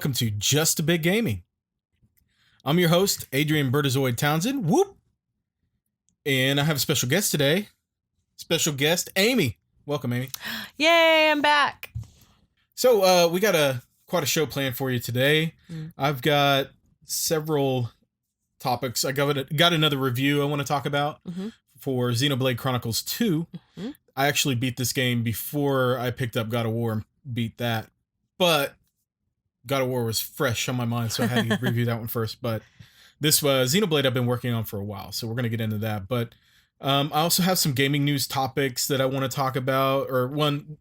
welcome to Just a Bit Gaming. I'm your host, Adrian Bertazoid Townsend. Whoop! And I have a special guest today. Special guest, Amy. Welcome, Amy. Yay, I'm back. So we got quite a show planned for you today. I've got several topics. I got another review I want to talk about for Xenoblade Chronicles 2. I actually beat this game before I picked up God of War and beat that. But God of War was fresh on my mind, so I had to review that one first. But this Xenoblade I've been working on for a while, so we're going to get into that. But I also have some gaming news topics that I want to talk about, or one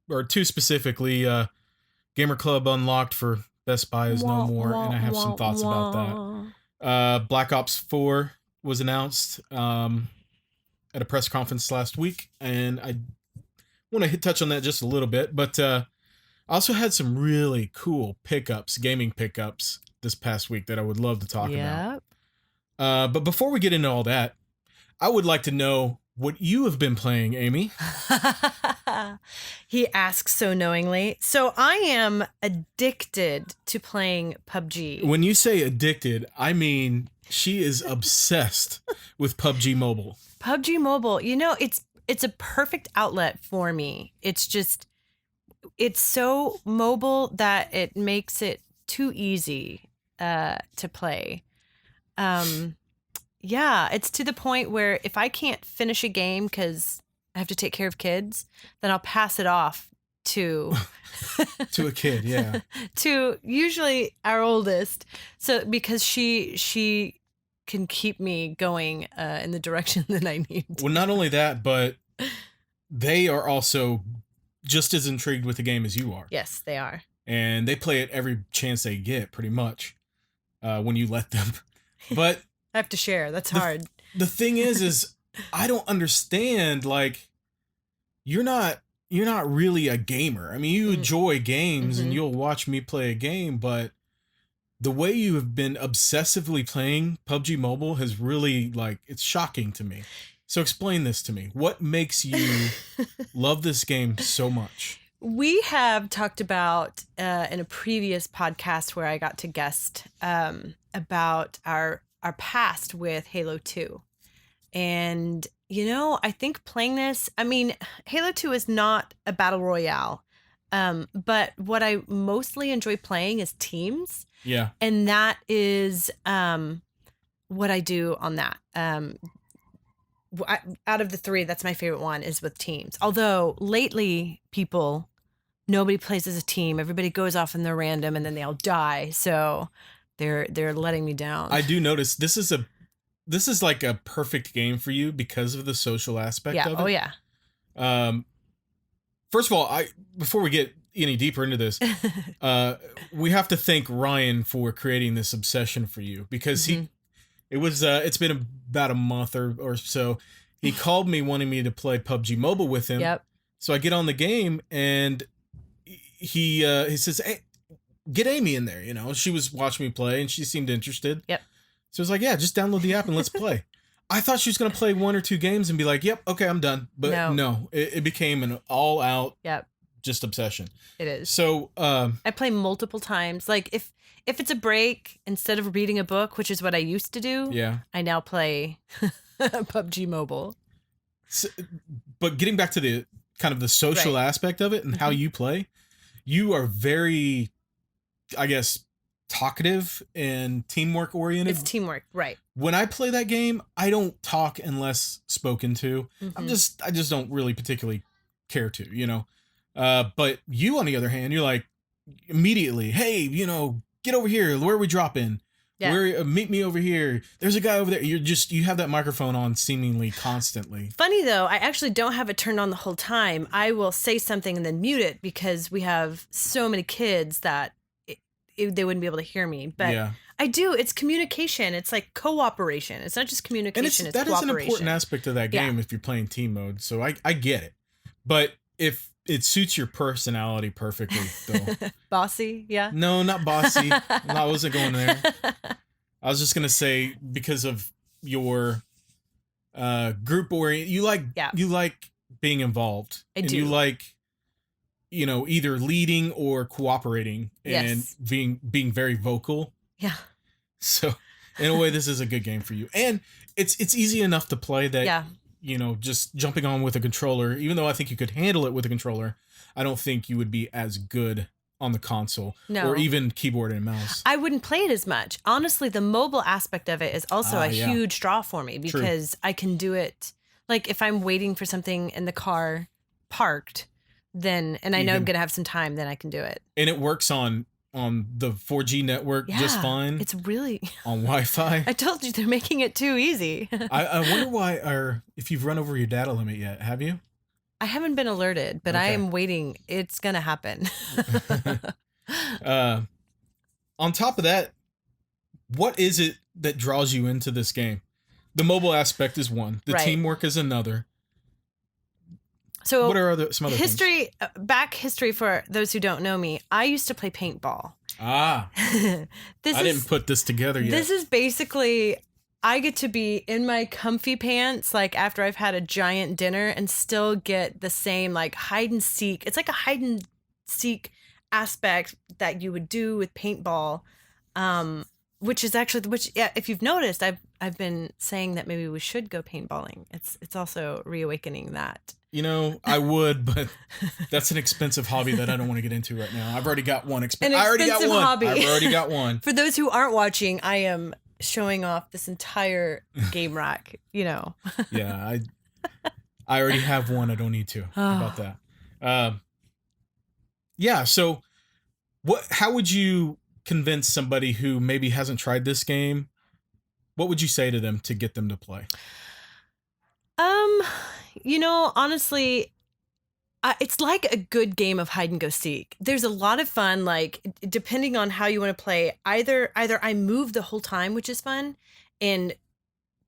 or two specifically. Gamer Club Unlocked for Best Buy is no more, and I have some thoughts about that. Black Ops 4 was announced at a press conference last week, and I want to touch on that just a little bit, but I also had some really cool gaming pickups this past week that I would love to talk about. But before we get into all that, I would like to know what you have been playing, Amy. He asks so knowingly. So I am addicted to playing PUBG. When you say addicted, I mean she is obsessed with PUBG Mobile. PUBG Mobile, you know, it's a perfect outlet for me. It's so mobile that it makes it too easy to play. Yeah, it's to the point where if I can't finish a game because I have to take care of kids, then I'll pass it off to to a kid, yeah. To usually our oldest, so because she can keep me going in the direction that I need. Well, not only that, but they are also just as intrigued with the game as you are. Yes, they are. And they play it every chance they get, pretty much, when you let them. But I have to share. That's hard. The thing is I don't understand, like, you're not really a gamer. I mean, you enjoy games and you'll watch me play a game, but the way you have been obsessively playing PUBG Mobile has really, like, it's shocking to me. So explain this to me. What makes you love this game so much? We have talked about in a previous podcast where I got to guest about our past with Halo 2. And, you know, I think playing this, I mean, Halo 2 is not a battle royale. But what I mostly enjoy playing is teams. Yeah. And that is what I do on that. Out of the three, that's my favorite one, is with teams. Although lately, nobody plays as a team. Everybody goes off in their random and then they all die. So they're letting me down. I do notice this is like a perfect game for you because of the social aspect of it. Oh yeah. First of all, before we get any deeper into this, we have to thank Ryan for creating this obsession for you, because it's been about a month or so. He called me wanting me to play PUBG Mobile with him. Yep. So I get on the game and he says, "Hey, get Amy in there." You know, she was watching me play and she seemed interested. Yep. So I was like, "Yeah, just download the app and let's play." I thought she was going to play one or two games and be like, "Yep, okay, I'm done." But no, it became an all-out just obsession. It is. So I play multiple times. Like if it's a break, instead of reading a book, which is what I used to do, I now play PUBG Mobile. So, but getting back to the kind of the social aspect of it and how you play, you are very, I guess, talkative and teamwork oriented. It's teamwork, right? When I play that game, I don't talk unless spoken to. I just don't really particularly care to, you know. But you, on the other hand, you're like immediately, "Hey, you know, get over here. Where are we dropping? Where meet me over here. There's a guy over there." You have that microphone on seemingly constantly. Funny though, I actually don't have it turned on the whole time. I will say something and then mute it because we have so many kids that they wouldn't be able to hear me. But I do. It's communication. It's like cooperation. It's not just communication. It's that cooperation. Is an important aspect of that game if you're playing team mode. So I get it. But if it suits your personality perfectly, though. Bossy, yeah? No, not bossy. No, I wasn't going there. I was just going to say, because of your group orient, you like being involved. I do. You like either leading or cooperating and being very vocal. Yeah. So in a way, this is a good game for you. And it's easy enough to play that, just jumping on with a controller, even though I think you could handle it with a controller, I don't think you would be as good on the console or even keyboard and mouse. I wouldn't play it as much. Honestly, the mobile aspect of it is also a huge draw for me because I can do it. Like if I'm waiting for something in the car parked, then, and I know I'm going to have some time, then I can do it. And it works on the 4G network just fine. It's really on Wi-Fi. I told you they're making it too easy. I wonder why, if you've run over your data limit yet, have you? I haven't been alerted, but I am waiting. It's going to happen. On top of that, what is it that draws you into this game? The mobile aspect is one. The teamwork is another. So what are some other history? Back history for those who don't know me. I used to play paintball. I didn't put this together yet. This is basically, I get to be in my comfy pants, like after I've had a giant dinner, and still get the same like hide and seek. It's like a hide and seek aspect that you would do with paintball, which is actually if you've noticed, I've been saying that maybe we should go paintballing. It's also reawakening that. I would, but that's an expensive hobby that I don't want to get into right now. I've already got one expensive hobby. I've already got one. For those who aren't watching, I am showing off this entire game rack, Yeah, I already have one. I don't need to. How about that? Yeah. So how would you convince somebody who maybe hasn't tried this game? What would you say to them to get them to play? Honestly, it's like a good game of hide and go seek. There's a lot of fun, like depending on how you want to play. Either I move the whole time, which is fun, and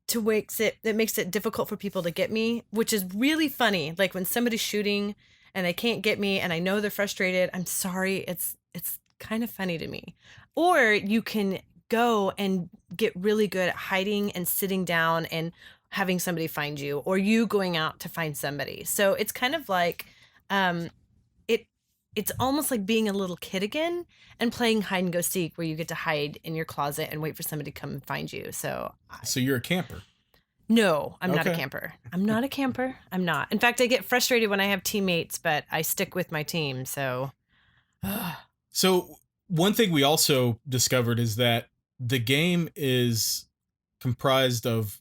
that makes it difficult for people to get me, which is really funny. Like when somebody's shooting and they can't get me and I know they're frustrated. I'm sorry. It's kind of funny to me. Or you can go and get really good at hiding and sitting down and having somebody find you, or you going out to find somebody. So it's kind of like, it's almost like being a little kid again and playing hide and go seek, where you get to hide in your closet and wait for somebody to come and find you. So you're a camper? No, I'm not a camper. I'm not a camper. I'm not. In fact, I get frustrated when I have teammates, but I stick with my team. So one thing we also discovered is that the game is comprised of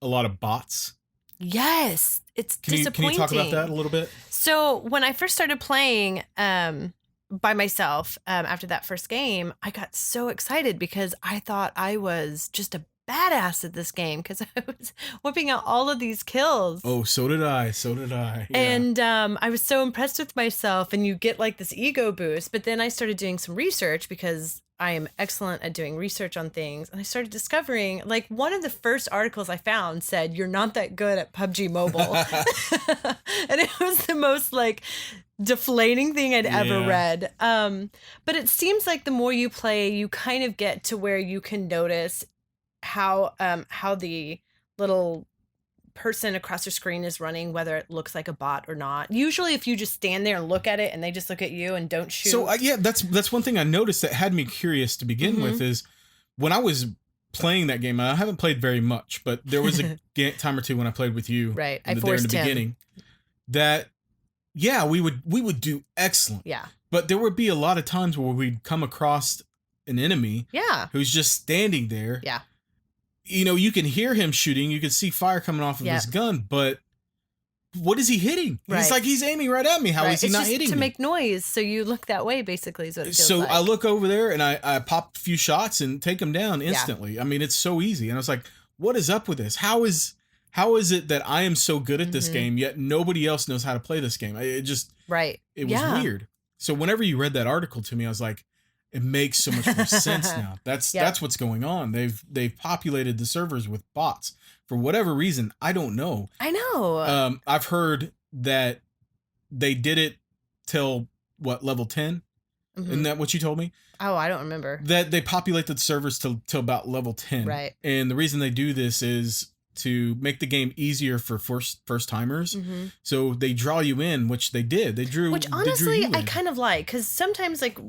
a lot of bots. Yes, it's disappointing. Can you talk about that a little bit? So when I first started playing by myself after that first game, I got so excited because I thought I was just a badass at this game because I was whipping out all of these kills. Oh, so did I. Yeah. And I was so impressed with myself, and you get like this ego boost. But then I started doing some research because I am excellent at doing research on things. And I started discovering, like, one of the first articles I found said, "You're not that good at PUBG Mobile." And it was the most like deflating thing I'd ever read. But it seems like the more you play, you kind of get to where you can notice how the little person across your screen is running, whether it looks like a bot or not. Usually if you just stand there and look at it and they just look at you and don't shoot. So that's one thing I noticed that had me curious to begin with, is when I was playing that game, I haven't played very much, but there was a time or two when I played with you right there in the beginning that we would do excellent. Yeah. But there would be a lot of times where we'd come across an enemy who's just standing there. Yeah. You can hear him shooting. You can see fire coming off of his gun, but what is he hitting? Right. It's like he's aiming right at me. How is he not hitting me? To make noise, so you look that way, basically, is what it feels so like. I look over there, and I pop a few shots and take him down instantly. Yeah. I mean, it's so easy. And I was like, what is up with this? How is it that I am so good at this game, yet nobody else knows how to play this game? It just... Right. It was weird. So whenever you read that article to me, I was like, it makes so much more sense now. That's what's going on. They've populated the servers with bots for whatever reason. I don't know. I know. I've heard that they did it till level 10. Isn't that what you told me? Oh, I don't remember. That they populate the servers till about level 10. Right. And the reason they do this is to make the game easier for first timers. So they draw you in, which they did. Which honestly, I kind of like, because sometimes, like,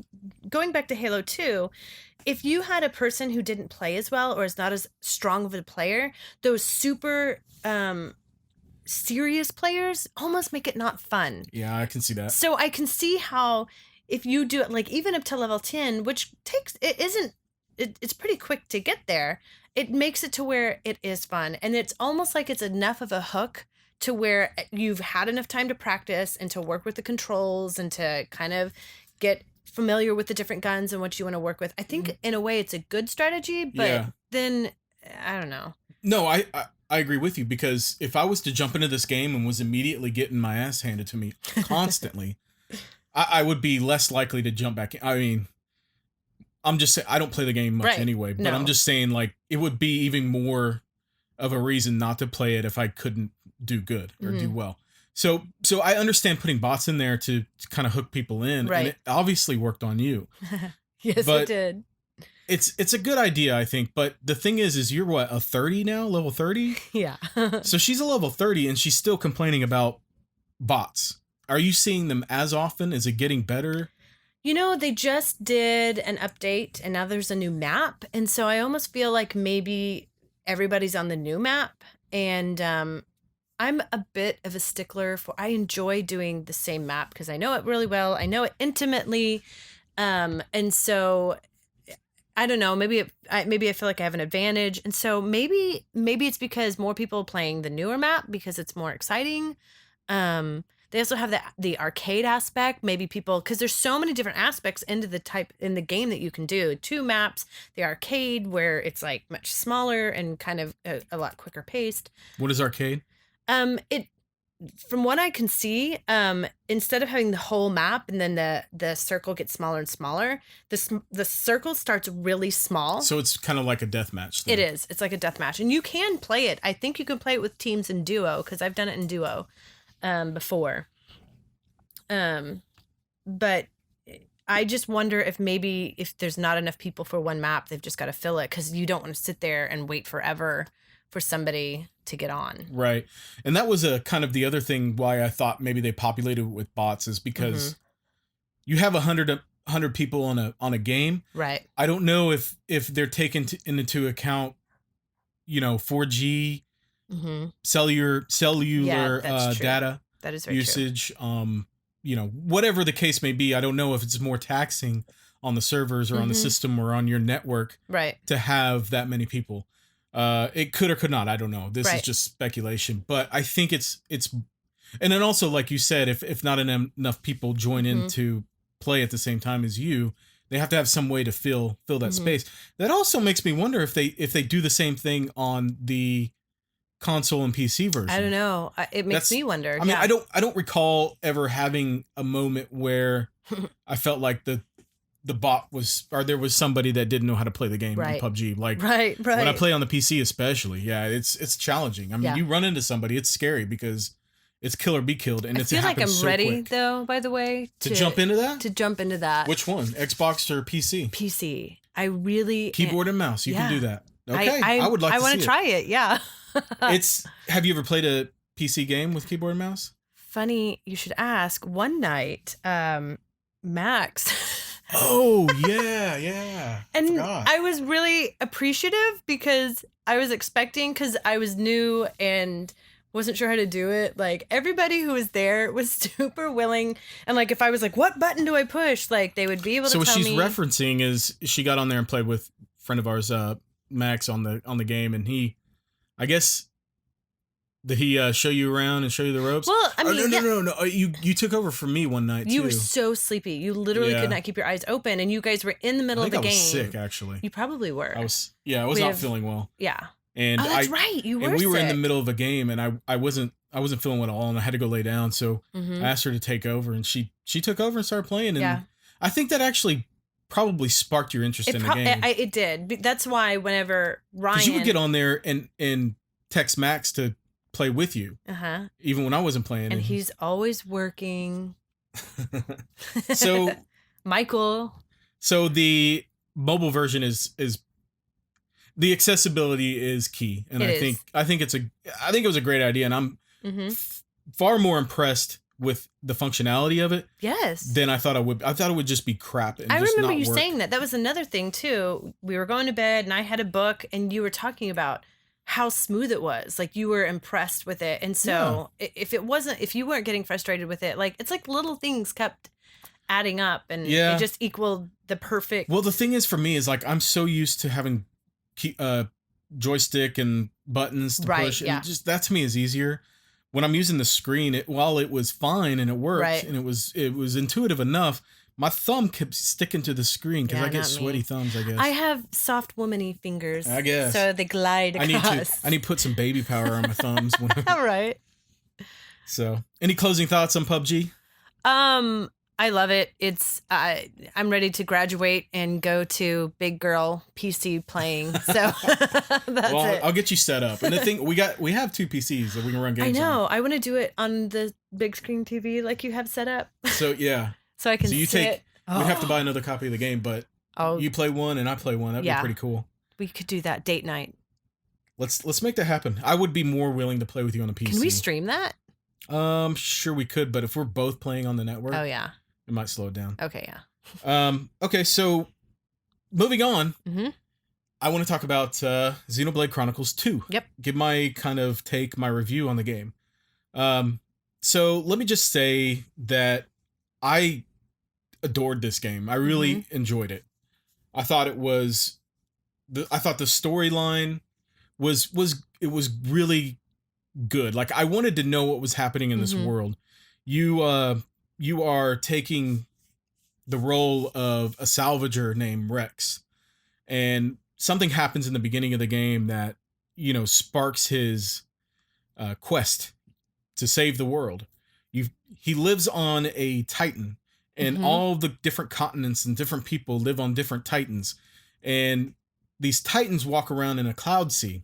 going back to Halo 2, if you had a person who didn't play as well or is not as strong of a player, those super serious players almost make it not fun. Yeah, I can see that. So I can see how if you do it, like, even up to level 10, which it's pretty quick to get there, it makes it to where it is fun. And it's almost like it's enough of a hook to where you've had enough time to practice and to work with the controls and to kind of get familiar with the different guns and what you want to work with. I think in a way it's a good strategy, but then I don't know. No, I agree with you, because if I was to jump into this game and was immediately getting my ass handed to me constantly, I would be less likely to jump back in. I mean, I'm just saying, I don't play the game much anyway, but I'm just saying, like, it would be even more of a reason not to play it if I couldn't do good or do well. So I understand putting bots in there to kind of hook people in, and it obviously worked on you. Yes, it did. It's a good idea, I think, but the thing is you're what, a 30 now, level 30? Yeah. So she's a level 30 and she's still complaining about bots. Are you seeing them as often? Is it getting better? You know, they just did an update and now there's a new map. And so I almost feel like maybe everybody's on the new map. And I'm a bit of a stickler I enjoy doing the same map because I know it really well. I know it intimately. And so I don't know, maybe I feel like I have an advantage. And so maybe it's because more people are playing the newer map because it's more exciting. They also have the arcade aspect. Maybe people, because there's so many different aspects in the game that you can do. 2 maps, the arcade where it's like much smaller and kind of a lot quicker paced. What is arcade? From what I can see, instead of having the whole map and then the circle gets smaller and smaller, the circle starts really small. So it's kind of like a deathmatch thing. It is. It's like a deathmatch, and you can play it. I think you can play it with teams in duo because I've done it in duo. Before. But I just wonder if there's not enough people for one map, they've just got to fill it because you don't want to sit there and wait forever for somebody to get on. Right. And that was a kind of the other thing why I thought maybe they populated with bots is because you have 100 people on a game. Right. I don't know if they're taking into account, 4G cellular data that is very usage, true. Whatever the case may be, I don't know if it's more taxing on the servers or on the system or on your network to have that many people. It could or could not, I don't know. This is just speculation, but I think it's and then also, like you said, if not enough people join in to play at the same time as you, they have to have some way to fill that space. That also makes me wonder if they do the same thing on the console and PC version. I don't know. It makes me wonder. I mean, I don't recall ever having a moment where I felt like the bot was, or there was somebody that didn't know how to play the game in PUBG. Like when I play on the PC, especially, it's challenging. I mean, you run into somebody, it's scary because it's kill or be killed, and I feel like I'm ready quick. Though. By the way, to jump into that. Which one? Xbox or PC? PC. I really keyboard and mouse. You can do that. Okay, I would like. I want to try it. Yeah. Have you ever played a PC game with keyboard and mouse? Funny you should ask. One night, Max. Oh yeah. And I was really appreciative because I was expecting, because I was new and wasn't sure how to do it. Like, everybody who was there was super willing, and like if I was like, what button do I push, like they would be able to tell me. So what she's referencing is she got on there and played with a friend of ours, Max, on the game, and I guess did he show you around and show you the ropes? Well, I mean, no. You took over for me one night. You were so sleepy. You literally could not keep your eyes open, and you guys were in the middle of the game. I was sick, actually. You probably were. I was not feeling well. Yeah. And that's right. You were. And we were sick. in the middle of a game, and I wasn't feeling well at all, and I had to go lay down. So I asked her to take over, and she took over and started playing. And I think that actually probably sparked your interest in the game. It did. That's why whenever Ryan, because you would get on there and text Max to play with you, even when I wasn't playing, and he's always working. So Michael. So the mobile version is the accessibility is key, and I think it was a great idea, and I'm far more impressed with the functionality of it. Yes. Than I thought I would. I thought it would just be crap. And I just remember not you work. saying that. That was another thing too. We were going to bed, and I had a book, and you were talking about how smooth it was. Like you were impressed with it, and so if you weren't getting frustrated with it, like it's like little things kept adding up, and it just equaled the perfect. Well, the thing is, for me, is like I'm so used to having joystick and buttons to push, and just that to me is easier. When I'm using the screen, while it was fine and it worked and it was intuitive enough, my thumb kept sticking to the screen because I get sweaty thumbs, I guess. I have soft womany fingers, I guess. so they glide across. I need to put some baby powder on my thumbs. All right. So, any closing thoughts on PUBG? I love it. It's I'm ready to graduate and go to big girl PC playing. So that's it. I'll get you set up. And the thing we have 2 PCs that we can run games on. I know. I want to do it on the big screen TV like you have set up. So yeah. So I can we have to buy another copy of the game, but you play one and I play one. That'd be pretty cool. We could do that date night. Let's make that happen. I would be more willing to play with you on a PC. Can we stream that? Sure we could, but if we're both playing on the network, it might slow it down. Okay, yeah. Okay, so moving on, I want to talk about Xenoblade Chronicles 2. Yep. Give my my review on the game. So let me just say that I adored this game. I really enjoyed it. I thought the storyline was really good. Like I wanted to know what was happening in this world. You are taking the role of a salvager named Rex, and something happens in the beginning of the game that sparks his quest to save the world. He lives on a Titan, and all the different continents and different people live on different Titans, and these Titans walk around in a cloud sea,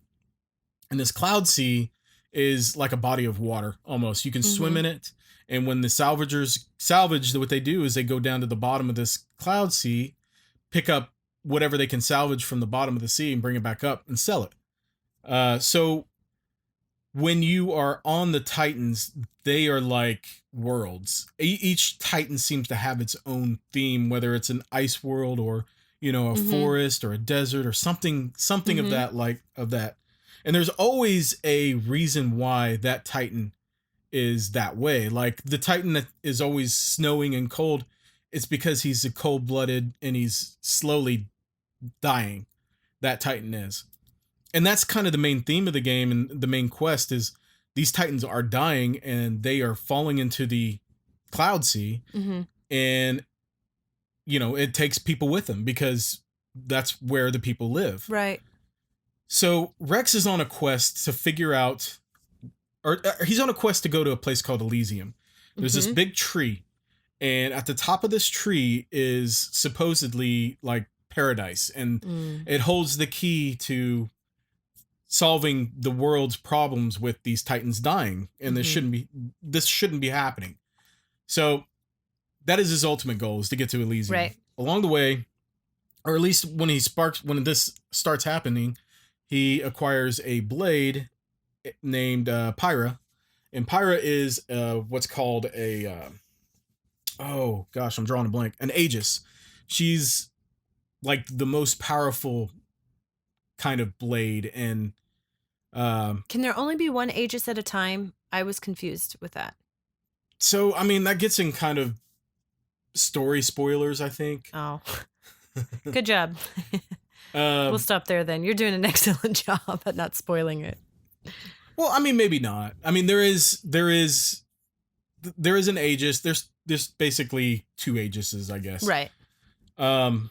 and this cloud sea is like a body of water almost. You can swim in it. And when the salvagers salvage, what they do is they go down to the bottom of this cloud sea, pick up whatever they can salvage from the bottom of the sea and bring it back up and sell it. So when you are on the Titans, they are like worlds. Each Titan seems to have its own theme, whether it's an ice world or, a forest or a desert or something of that. And there's always a reason why that Titan is that way. Like the Titan that is always snowing and cold, it's because he's a cold-blooded and he's slowly dying. That Titan is. And that's kind of the main theme of the game, and the main quest is these Titans are dying and they are falling into the cloud sea, and it takes people with them because that's where the people live. Right. So Rex is on a quest to figure out, or he's on a quest to go to a place called Elysium. There's this big tree, and at the top of this tree is supposedly like paradise, and it holds the key to solving the world's problems with these Titans dying, and this shouldn't be happening. So that is his ultimate goal, is to get to Elysium. Right. Along the way, or at least when this starts happening, he acquires a blade named Pyrrha, and Pyrrha is what's called a oh gosh, I'm drawing a blank. An Aegis. She's like the most powerful kind of blade, and can there only be one Aegis at a time? I was confused with that. So I mean that gets in kind of story spoilers, I think. Oh, good job. We'll stop there then. You're doing an excellent job at not spoiling it. Well, I mean, maybe not. I mean, there is an Aegis. There's basically 2 Aegises, I guess. Right. And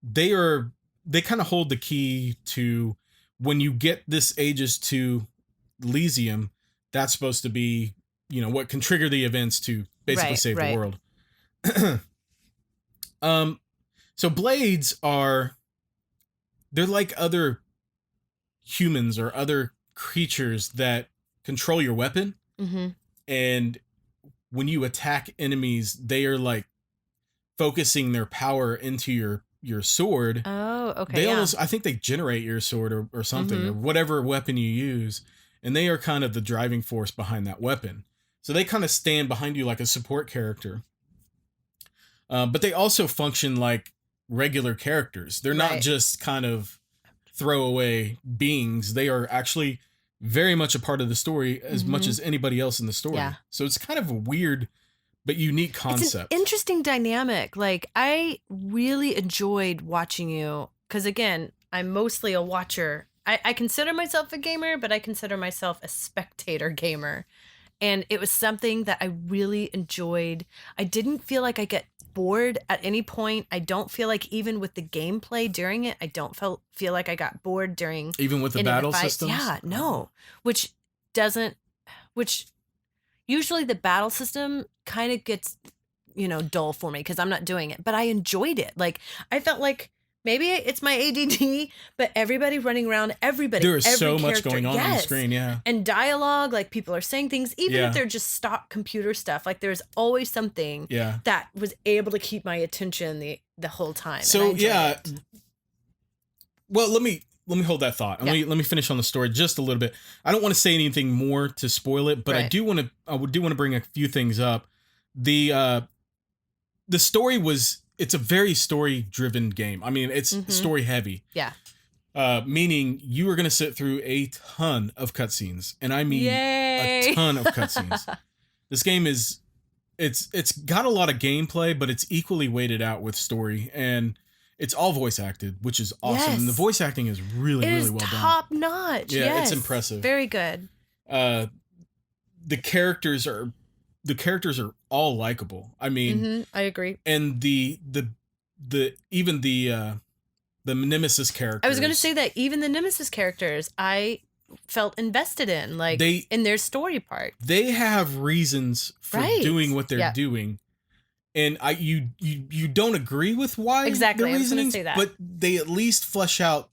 they kind of hold the key to when you get this Aegis to Elysium, that's supposed to be, what can trigger the events to basically save the world. So blades they're like other humans or other creatures that control your weapon. And when you attack enemies, they are like focusing their power into your your sword. Oh, okay. They almost, I think they generate your sword or something, or whatever weapon you use, and they are kind of the driving force behind that weapon. So they kind of stand behind you like a support character. But they also function like regular characters. They're not just kind of throwaway beings. They are actually very much a part of the story as much as anybody else in the story. Yeah. So it's kind of a weird but unique concept. It's an interesting dynamic. Like, I really enjoyed watching you because, again, I'm mostly a watcher. I consider myself a gamer, but I consider myself a spectator gamer. And it was something that I really enjoyed. I didn't feel like I get bored at any point. I don't feel like even with the gameplay during it, I don't feel like I got bored during even with the battle systems. Yeah, no. Which usually the battle system kind of gets, dull for me because I'm not doing it, but I enjoyed it. Like, I felt like maybe it's my ADD, but everybody running around, there is so much going on the screen. Yeah. And dialogue, like people are saying things, even if they're just stock computer stuff, like there's always something that was able to keep my attention the whole time. So well, let me hold that thought. And let me finish on the story just a little bit. I don't want to say anything more to spoil it, but I do want to bring a few things up. The story it's a very story driven game. I mean, it's story heavy. Yeah. Meaning you are going to sit through a ton of cutscenes, and I mean a ton of cutscenes. This game it's got a lot of gameplay, but it's equally weighted out with story, and it's all voice acted, which is awesome. Yes. And the voice acting is really well done. Top notch. Yeah, it's impressive. Very good. The characters are all likable. I mean, I agree. And the Nemesis characters. I was going to say that even the Nemesis characters, I felt invested in, like in their story part. They have reasons for doing what they're doing. And you don't agree with why exactly. the reasonings, I was going to say that. but they at least flesh out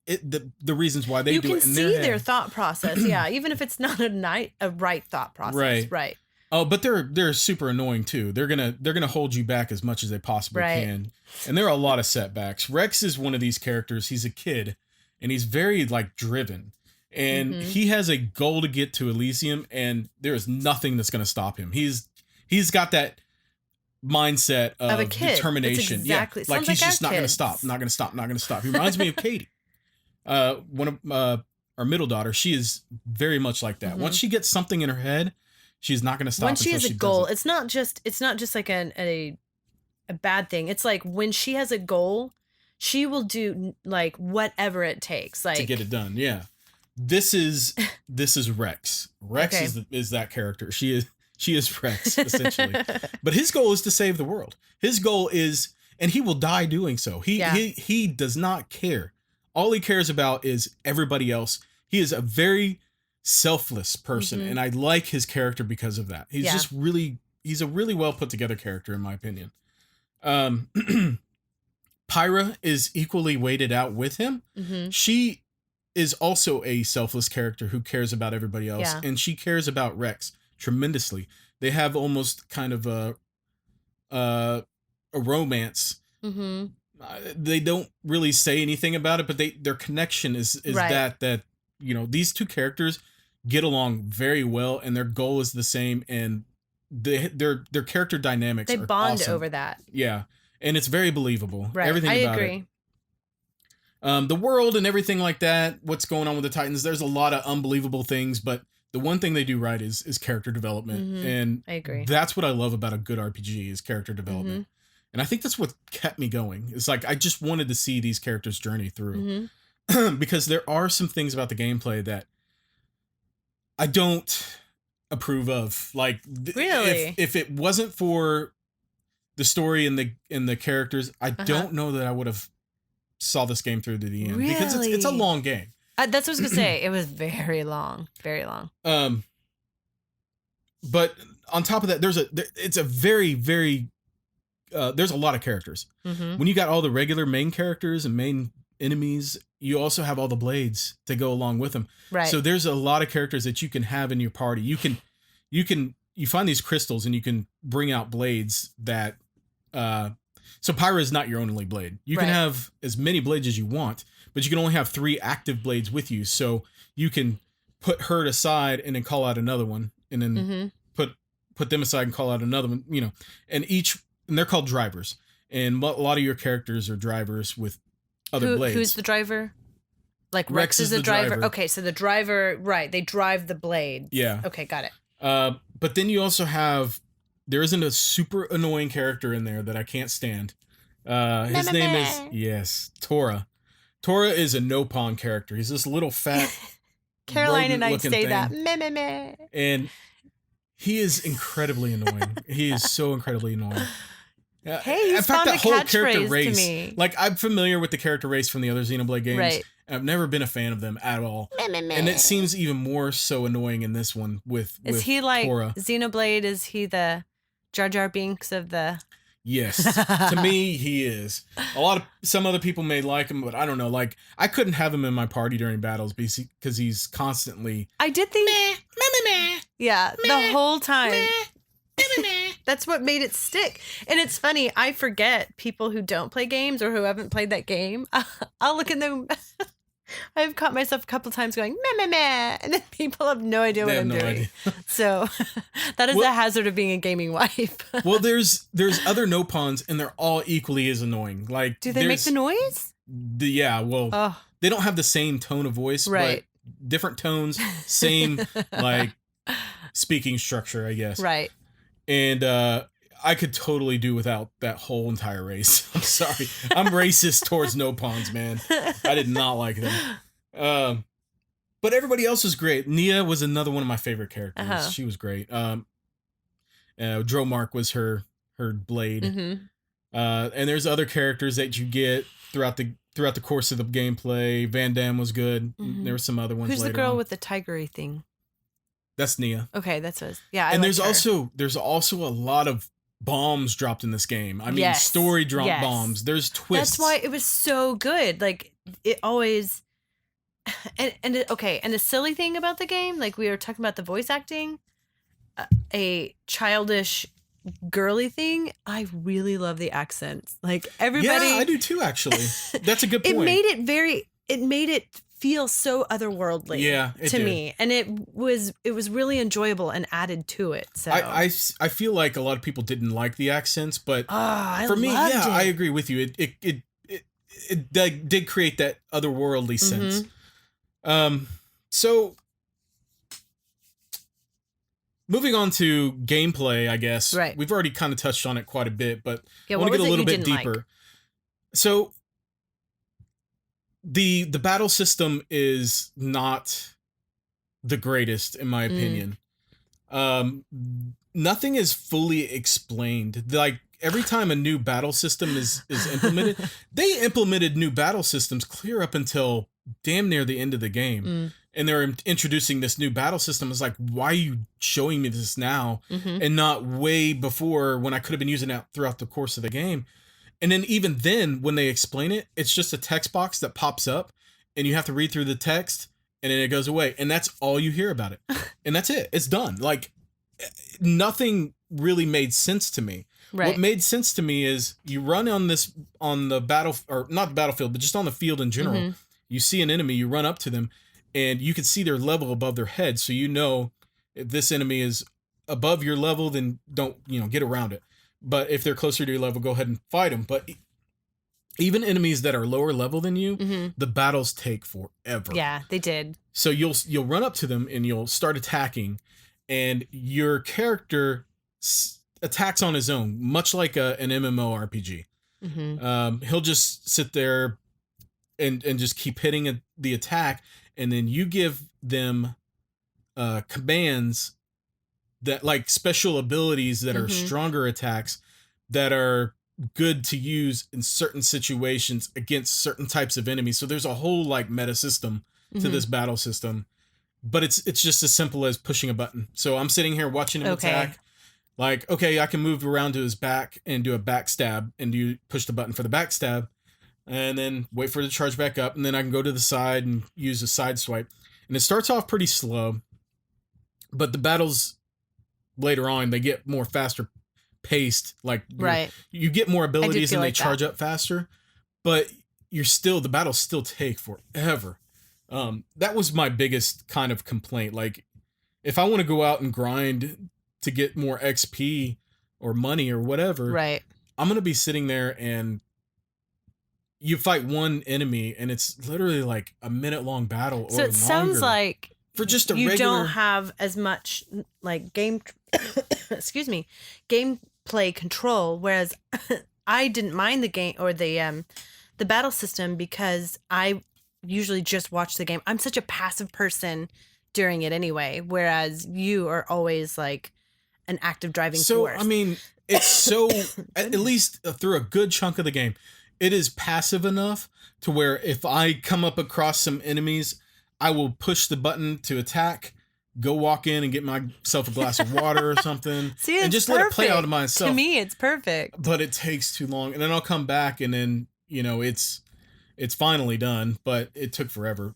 the reasons why they do it in their head. You can see their thought process, even if it's not a right thought process. Right. Oh, but they're super annoying too. They're gonna hold you back as much as they possibly can, and there are a lot of setbacks. Rex is one of these characters. He's a kid, and he's very driven, and he has a goal to get to Elysium, and there is nothing that's gonna stop him. He's got that mindset of a kid. Determination. Exactly. Yeah, like he's just not gonna stop. Not gonna stop. Not gonna stop. He reminds me of Katie. One of our middle daughter. She is very much like that. Once she gets something in her head, she's not going to stop. When she has a goal, it's not just like a bad thing. It's like when she has a goal, she will do like whatever it takes, like to get it done. Yeah, this is Rex. Rex is that character. She is Rex essentially, but his goal is to save the world. His goal is, and he will die doing so. He does not care. All he cares about is everybody else. He is a very selfless person, and I like his character because of that. He's he's a really well put together character in my opinion. Pyrrha is equally weighted out with him. She is also a selfless character who cares about everybody else, and she cares about Rex tremendously. They have almost kind of a romance. They don't really say anything about it, but their connection is that these two characters get along very well, and their goal is the same, and their character dynamics they are bond awesome. over that. Yeah, and it's very believable. Right. Everything I about agree. It. The world and everything like that. What's going on with the Titans? There's a lot of unbelievable things, but the one thing they do right is character development, and I agree. That's what I love about a good RPG is character development. And I think that's what kept me going. It's like I just wanted to see these characters' journey through. Because there are some things about the gameplay that I don't approve of. Like, really, if it wasn't for the story and the characters, I don't know that I would have saw this game through to the end. Really? Because it's a long game. That's what I was gonna say. It was very long, very long. But on top of that, it's a very, very there's a lot of characters. When you got all the regular main characters and main enemies, you also have all the blades to go along with them. Right. So there's a lot of characters that you can have in your party. You find these crystals and you can bring out blades that So Pyrrha is not your only blade. You can have as many blades as you want, but you can only have 3 active blades with you. So you can put her aside and then call out another one, and then put them aside and call out another one. You know, and they're called drivers. And a lot of your characters are drivers with other blades. Who's the driver? Like Rex is the driver. Okay, so the driver, right? They drive the blade. Yeah. Okay, got it. But then you also have. There isn't a super annoying character in there that I can't stand. His name is Tora. Tora is a Nopon character. He's this little fat Caroline and I say thing. that. Meh. And he is incredibly annoying. He is so incredibly annoying. Hey, you spawned a catchphrase to me. Like, I'm familiar with the character race from the other Xenoblade games. Right. I've never been a fan of them at all. And it seems even more so annoying in this one with Is he like Tora. Xenoblade? Is he the Jar Jar Binks of the... Yes. To me, he is. Some other people may like him, but I don't know. Like, I couldn't have him in my party during battles because he's constantly... I did think... Yeah, the whole time. That's what made it stick. And it's funny, I forget people who don't play games or who haven't played that game. I'll look at them. I've caught myself a couple times going, meh, and then people have no idea what I'm doing. So that is the hazard of being a gaming wife. Well, there's other Nopons, and they're all equally as annoying. Like, do they make the noise? They don't have the same tone of voice, right? But different tones, same like speaking structure, I guess. Right. And I could totally do without that whole entire race. I'm sorry. I'm racist towards Nopons, man. I did not like them. But everybody else was great. Nia was another one of my favorite characters. She was great. Dromark was her blade. And there's other characters that you get throughout the course of the gameplay. Van Damme was good. There were some other ones. Who's the girl with the tigery thing? That's Nia. Okay, that's us. Yeah, and there's also a lot of bombs dropped in this game. I mean, story drop bombs. There's twists. That's why it was so good. Like, it always... And the silly thing about the game, like we were talking about the voice acting, a childish, girly thing, I really love the accents. Like, everybody... Yeah, I do too, actually. That's a good point. It made it feel so otherworldly to me, and it was really enjoyable and added to it. So I feel like a lot of people didn't like the accents, but for me, I agree with you. It did create that otherworldly sense. So moving on to gameplay, I guess. Right. We've already kind of touched on it quite a bit, but I want to get a little bit deeper. Like? So the battle system is not the greatest, in my opinion. Nothing is fully explained. Like, every time a new battle system is implemented, they implemented new battle systems clear up until damn near the end of the game. And they're introducing this new battle system. It's like, why are you showing me this now and not way before, when I could have been using it throughout the course of the game? And then even then, when they explain it, it's just a text box that pops up and you have to read through the text and then it goes away. And that's all you hear about it. And that's it. It's done. Like, nothing really made sense to me. Right. What made sense to me is you run on the battle, or not the battlefield, but just on the field in general. You see an enemy, you run up to them, and you can see their level above their head. So you know if this enemy is above your level, then don't, get around it. But if they're closer to your level, go ahead and fight them. But even enemies that are lower level than you, the battles take forever. Yeah, they did. So you'll run up to them and you'll start attacking, and your character attacks on his own, much like an MMORPG. He'll just sit there and just keep hitting the attack, and then you give them commands that, like, special abilities that are stronger attacks that are good to use in certain situations against certain types of enemies. So there's a whole, like, meta system to this battle system, but it's just as simple as pushing a button. So I'm sitting here watching him attack. Like, okay, I can move around to his back and do a backstab, and you push the button for the backstab, and then wait for it to charge back up, and then I can go to the side and use a side swipe. And it starts off pretty slow, but the battles later on, they get more faster paced. Like Right. you get more abilities and they like charge up faster, but the battles still take forever. That was my biggest kind of complaint. Like if I want to go out and grind to get more XP or money or whatever, right. I'm going to be sitting there and you fight one enemy and it's literally like a minute long battle or so it sounds like for just you regular... don't have as much like excuse me, gameplay control, whereas I didn't mind the game or the battle system because I usually just watch the game. I'm such a passive person during it anyway, whereas you are always like an active driving force. So, I mean, it's so, at least through a good chunk of the game, it is passive enough to where if I come up across some enemies, I will push the button to attack, go walk in and get myself a glass of water or something. See, and just perfect. Let it play out of myself. To me, it's perfect. But it takes too long. And then I'll come back and then, it's finally done, but it took forever.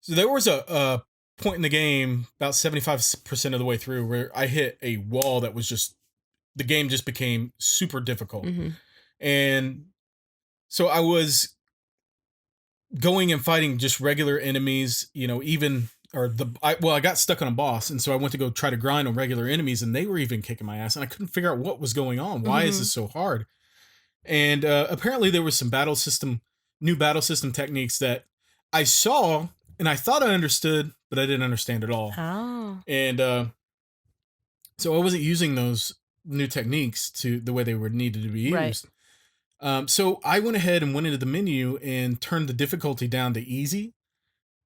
So there was a point in the game about 75% of the way through where I hit a wall that was just, the game just became super difficult. Mm-hmm. And so I was going and fighting just regular enemies, I got stuck on a boss. And so I went to go try to grind on regular enemies and they were even kicking my ass and I couldn't figure out what was going on. Why is this so hard? And apparently there was some new battle system techniques that I saw and I thought I understood, but I didn't understand at all. Oh. And so I wasn't using those new techniques to the way they were needed to be used. Right. So I went ahead and went into the menu and turned the difficulty down to easy.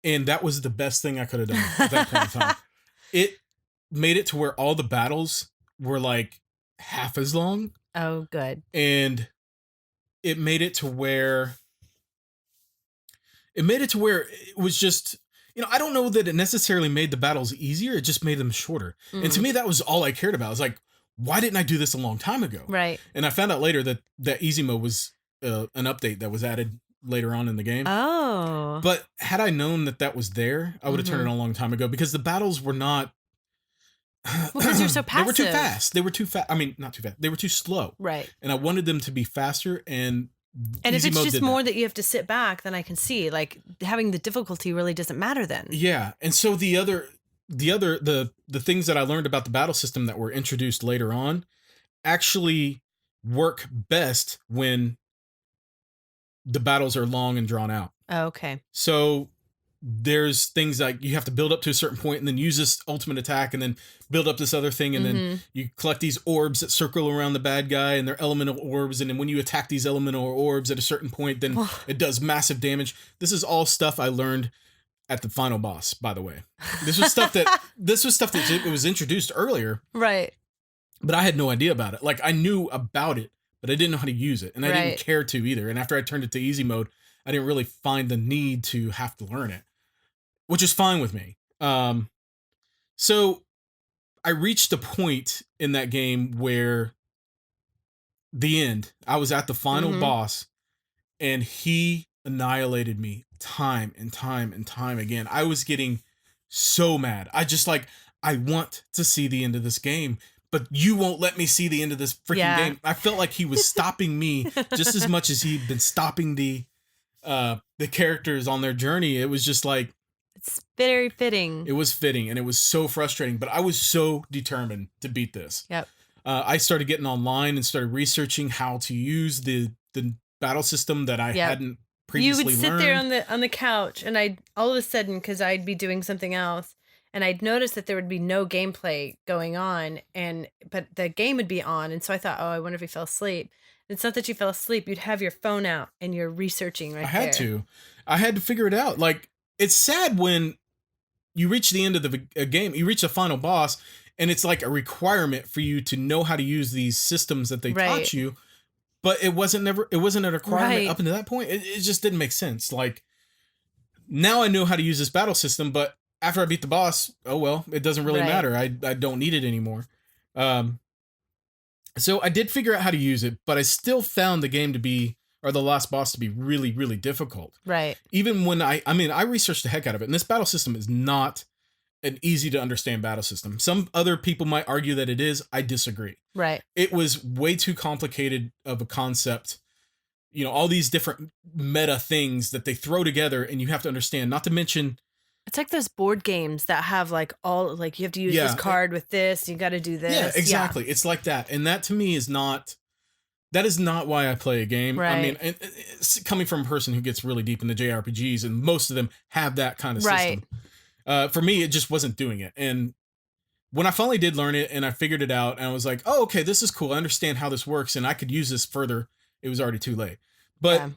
And that was the best thing I could have done at that point in time. It made it to where all the battles were like half as long. Oh, good. And it made it to where it was just, I don't know that it necessarily made the battles easier. It just made them shorter. Mm-hmm. And to me, that was all I cared about. I was like, why didn't I do this a long time ago? Right. And I found out later that easy mode was an update that was added later on in the game. Oh. But had I known that was there, I would have turned it on a long time ago because the battles were not... Well, because you're so passive. They were too fast. They were too fast. I mean, not too fast. They were too slow. Right. And I wanted them to be faster and if it's just more that you have to sit back, then I can see like having the difficulty really doesn't matter then. Yeah. And so the things that I learned about the battle system that were introduced later on actually work best when the battles are long and drawn out. Oh, okay. So there's things like you have to build up to a certain point and then use this ultimate attack and then build up this other thing. And then you collect these orbs that circle around the bad guy and they're elemental orbs. And then when you attack these elemental orbs at a certain point, then it does massive damage. This is all stuff I learned at the final boss, by the way. This was stuff that it was introduced earlier. Right. But I had no idea about it. Like I knew about it, but I didn't know how to use it. And I didn't care to either. And after I turned it to easy mode, I didn't really find the need to have to learn it, which is fine with me. So I reached a point in that game where the end, I was at the final boss and he annihilated me time and time and time again. I was getting so mad. I want to see the end of this game, but you won't let me see the end of this freaking game. I felt like he was stopping me just as much as he'd been stopping the characters on their journey. It was just like, it's very fitting. It was fitting and it was so frustrating, but I was so determined to beat this. Yep. I started getting online and started researching how to use the battle system that I hadn't previously learned. You would sit there on the couch and I'd all of a sudden, because I'd be doing something else, and I'd noticed that there would be no gameplay going on, but the game would be on, and so I thought, oh, I wonder if he fell asleep. It's not that you fell asleep. You'd have your phone out and you're researching right there. I had to figure it out. Like, it's sad when you reach the end of the game, you reach the final boss, and it's like a requirement for you to know how to use these systems that they taught you. But it wasn't a requirement up until that point. It just didn't make sense. Like, now I know how to use this battle system, but after I beat the boss, oh well, it doesn't really matter. I don't need it anymore. So I did figure out how to use it, but I still found the last boss to be really, really difficult. Right. Even when I researched the heck out of it, and this battle system is not an easy to understand battle system. Some other people might argue that it is. I disagree. Right. It was way too complicated of a concept. You know, all these different meta things that they throw together and you have to understand, not to mention. It's like those board games that have like all, like you have to use this card with this, you got to do this. Yeah, exactly. Yeah. It's like that. And that to me is not, that is not why I play a game. Right. I mean, it's coming from a person who gets really deep into JRPGs, and most of them have that kind of system. For me, it just wasn't doing it. And when I finally did learn it and I figured it out and I was like, oh, okay, this is cool. I understand how this works and I could use this further. It was already too late. But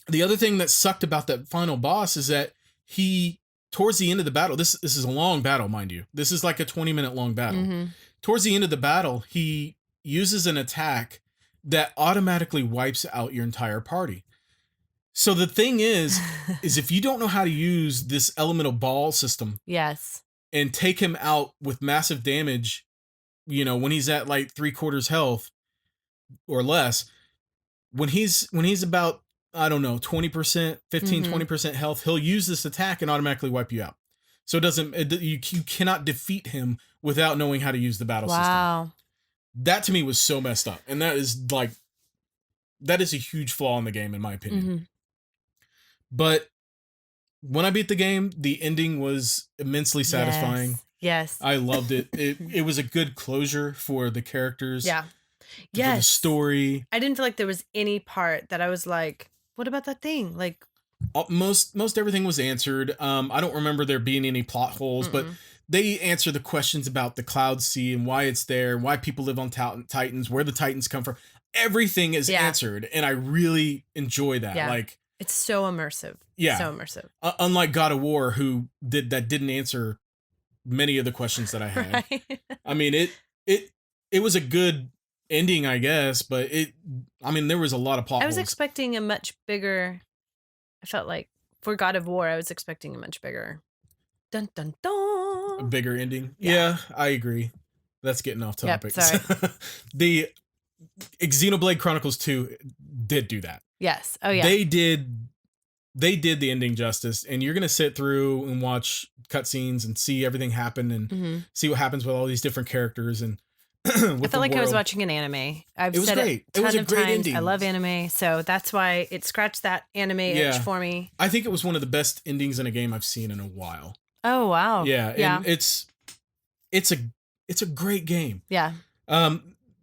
the other thing that sucked about that final boss is that he, towards the end of the battle, this is a long battle, mind you. This is like a 20-minute long battle. Mm-hmm. Towards the end of the battle, he uses an attack that automatically wipes out your entire party. So the thing is if you don't know how to use this elemental ball system, yes, and take him out with massive damage, you know, when he's at like 3/4 health or less, when he's about, I don't know, 20%, 15, 20% health, he'll use this attack and automatically wipe you out. So you cannot defeat him without knowing how to use the battle system. That to me was so messed up. And that is a huge flaw in the game, in my opinion. Mm-hmm. But when I beat the game, the ending was immensely satisfying. Yes. I loved it. It was a good closure for the characters. Yeah. Yes. For the story. I didn't feel like there was any part that I was like, what about that thing? Like, most everything was answered. I don't remember there being any plot holes, but they answer the questions about the Cloud Sea and why it's there, why people live on Titans, where the Titans come from. Everything is answered, and I really enjoy that. Yeah. Like, it's so immersive. Yeah, so immersive. Unlike God of War, who didn't answer many of the questions that I had. Right. I mean, it was a good ending, I guess, but there was a lot of plot I was holes. expecting a much bigger. I felt like for God of War, I was expecting a much bigger. Dun dun dun. A bigger ending. Yeah, I agree. That's getting off topic. Yep, sorry. The Xenoblade Chronicles 2 did do that. Yes. Oh yeah. They did the ending justice, and you're gonna sit through and watch cutscenes and see everything happen and see what happens with all these different characters. And I felt like I was watching an anime. It was great. It was a great ending. I love anime, so that's why it scratched that anime itch for me. I think it was one of the best endings in a game I've seen in a while. Oh wow! Yeah, and it's a great game. Yeah.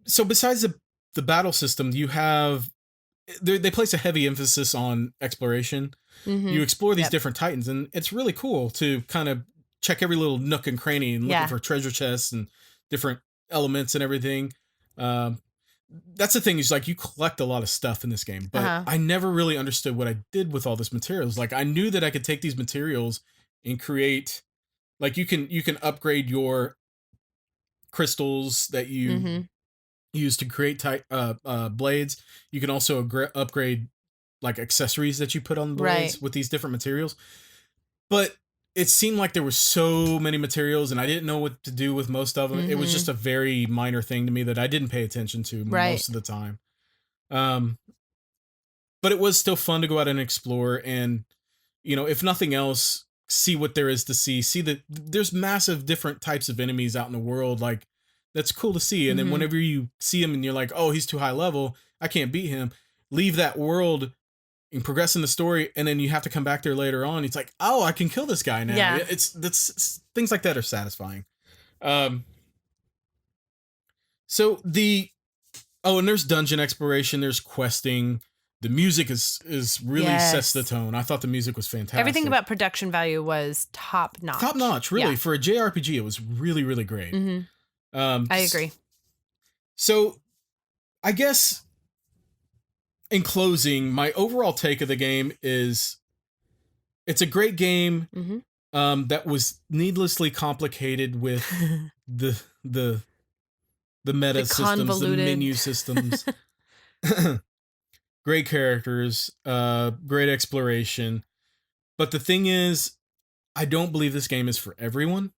So besides the battle system, you have they place a heavy emphasis on exploration. Mm-hmm. You explore these different Titans, and it's really cool to kind of check every little nook and cranny and looking for treasure chests and different elements and everything. That's the thing, is like you collect a lot of stuff in this game, but I never really understood what I did with all this materials. Like, I knew that I could take these materials and create, like, you can upgrade your crystals that you use to create blades. You can also upgrade like accessories that you put on the blades with these different materials. But it seemed like there were so many materials and I didn't know what to do with most of them. It was just a very minor thing to me that I didn't pay attention to most of the time. But it was still fun to go out and explore, and, you know, if nothing else, see what there is to see. See that there's massive different types of enemies out in the world. Like, that's cool to see. And then whenever you see him and you're like, oh, he's too high level, I can't beat him, leave that world and progress in the story, and then you have to come back there later on. It's like, oh, I can kill this guy now. Yeah. It's things like that are satisfying. So and there's dungeon exploration, there's questing. The music is really sets the tone. I thought the music was fantastic. Everything about production value was top notch. Top notch, really. Yeah. For a JRPG, it was really, really great. I agree. So, I guess, in closing, my overall take of the game is it's a great game that was needlessly complicated with the meta systems, the menu systems. Great characters, great exploration. But the thing is, I don't believe this game is for everyone.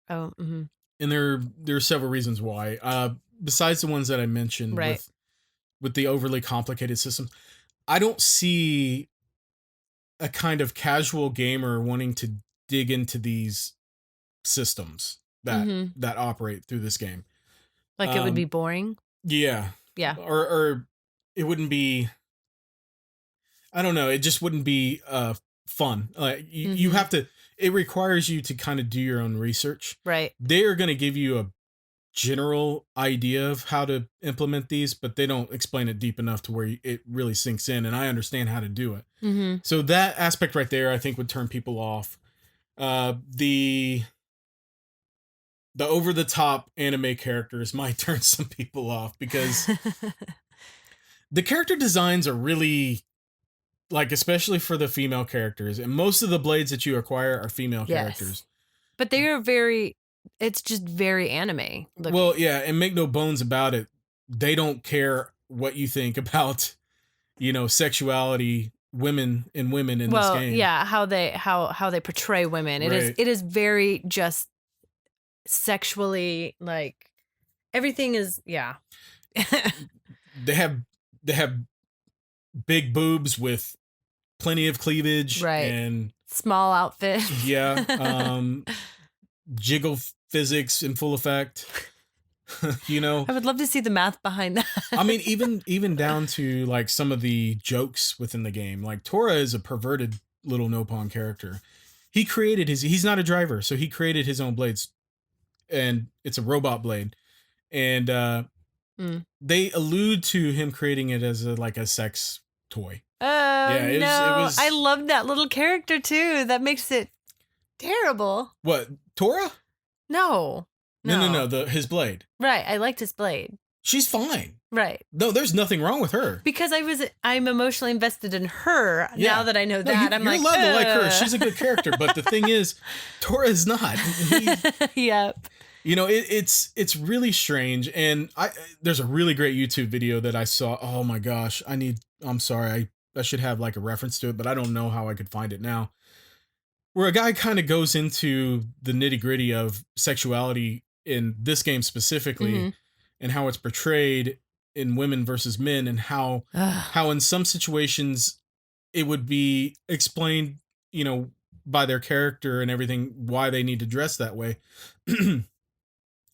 Oh, and there are several reasons why. Besides the ones that I mentioned with the overly complicated systems, I don't see a kind of casual gamer wanting to dig into these systems Mm-hmm. that operate through this game. Like it would be boring. Yeah. Yeah. Or it wouldn't be, I don't know, it just wouldn't be fun. Like you have to, it requires you to kind of do your own research. Right. They're going to give you a general idea of how to implement these, but they don't explain it deep enough to where it really sinks in, and I understand how to do it. Mm-hmm. So that aspect right there, I think, would turn people off. The over the top anime characters might turn some people off because the character designs are really, like, especially for the female characters, and most of the blades that you acquire are female characters. But they are it's just very anime looking. Well, yeah, and make no bones about it, they don't care what you think about, sexuality, women in this game. Yeah, how they portray women. Right. It is very just sexually, like, everything is, yeah. They have big boobs with plenty of cleavage, right, and small outfits. Yeah. Jiggle physics in full effect. I would love to see the math behind that. I mean, even down to like some of the jokes within the game. Like Tora is a perverted little Nopon character. He created he's not a driver, so he created his own blades, and it's a robot blade. And they allude to him creating it as a sex toy. Oh, yeah, no. It was... I love that little character too. That makes it terrible. What, Tora? No. His blade. Right. I liked his blade. She's fine. Right. No, there's nothing wrong with her. Because I'm emotionally invested in her. Yeah. Now that I know that, I'm like, you're allowed to like her. She's a good character. But the thing is, Tora is not. Yep. It's really strange. And there's a really great YouTube video that I saw. Oh my gosh. I'm sorry. I should have like a reference to it, but I don't know how I could find it now. Where a guy kind of goes into the nitty-gritty of sexuality in this game specifically, and how it's portrayed in women versus men, and how in some situations it would be explained, by their character and everything, why they need to dress that way.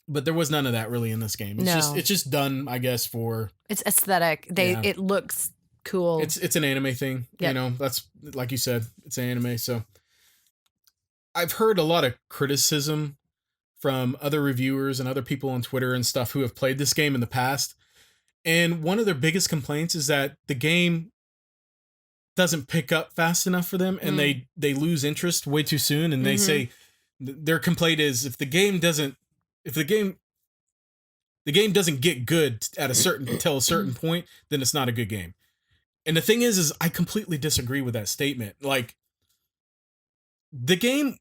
But there was none of that really in this game. It's just done, I guess, for... It's aesthetic. It looks cool. It's an anime thing. Yep. That's, like you said, it's an anime, so... I've heard a lot of criticism from other reviewers and other people on Twitter and stuff who have played this game in the past. And one of their biggest complaints is that the game doesn't pick up fast enough for them, and they lose interest way too soon. And they say their complaint is if the game doesn't get good at till a certain point, then it's not a good game. And the thing is I completely disagree with that statement. Like, the game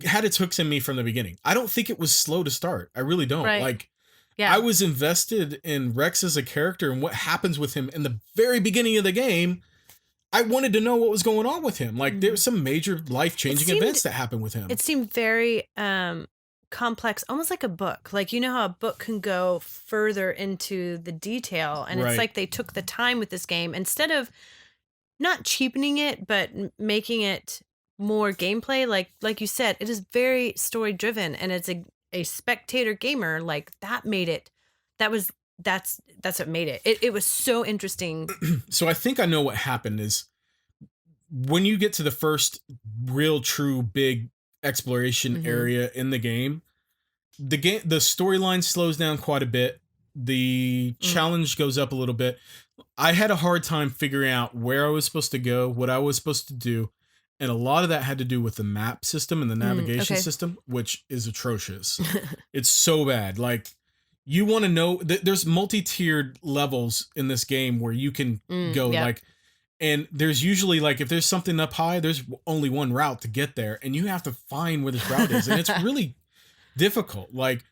had its hooks in me from the beginning. I don't think it was slow to start. I really don't. Right. Like, yeah. I was invested in Rex as a character and what happens with him in the very beginning of the game. I wanted to know what was going on with him. Like, there were some major life-changing events that happened with him. It seemed very complex, almost like a book. Like, you know how a book can go further into the detail, and it's like they took the time with this game instead of not cheapening it, but making it more gameplay. Like you said, it is very story driven, and it's a spectator gamer. Like, that made it. That's what made it. It was so interesting. So I think I know what happened is when you get to the first real true big exploration area in the game, the storyline slows down quite a bit. The challenge goes up a little bit. I had a hard time figuring out where I was supposed to go, what I was supposed to do. And a lot of that had to do with the map system and the navigation system, which is atrocious. It's so bad. Like, you want to know there's multi-tiered levels in this game where you can go like, and there's usually like, if there's something up high, there's only one route to get there, and you have to find where this route is. And it's really difficult. Like,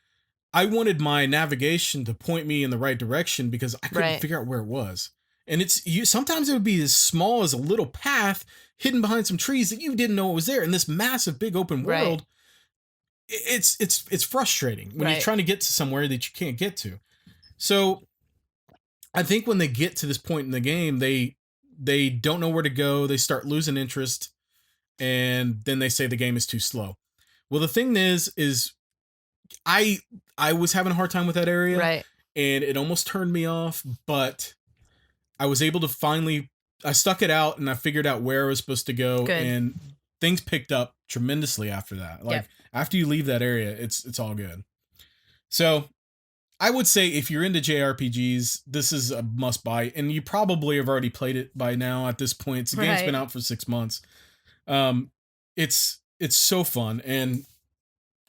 I wanted my navigation to point me in the right direction because I couldn't figure out where it was. And sometimes it would be as small as a little path hidden behind some trees that you didn't know it was there. In this massive, big open world, it's frustrating when you're trying to get to somewhere that you can't get to. So I think when they get to this point in the game, they don't know where to go. They start losing interest, and then they say the game is too slow. Well, the thing is I was having a hard time with that area, Right. and it almost turned me off, but I was able to finally, I stuck it out and I figured out where I was supposed to go. Good. And things picked up tremendously after that. Like after you leave that area, it's all good. So I would say if you're into JRPGs, this is a must buy, and you probably have already played it by now at this point. The game's been out for 6 months. It's so fun, and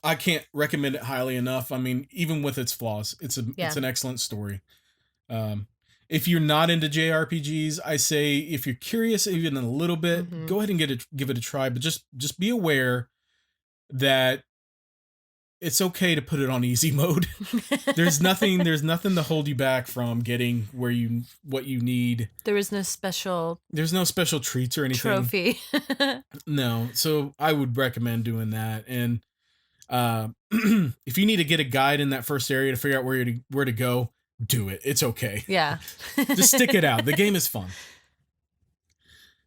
I can't recommend it highly enough. I mean, even with its flaws, it's an excellent story. If you're not into JRPGs, I say if you're curious even a little bit, go ahead and give it a try. But just be aware that it's okay to put it on easy mode. There's nothing to hold you back from getting what you need. There's no special treats or anything. Trophy. No. So I would recommend doing that. And if you need to get a guide in that first area to figure out where to go, do it. It's okay. Yeah. Just stick it out. The game is fun.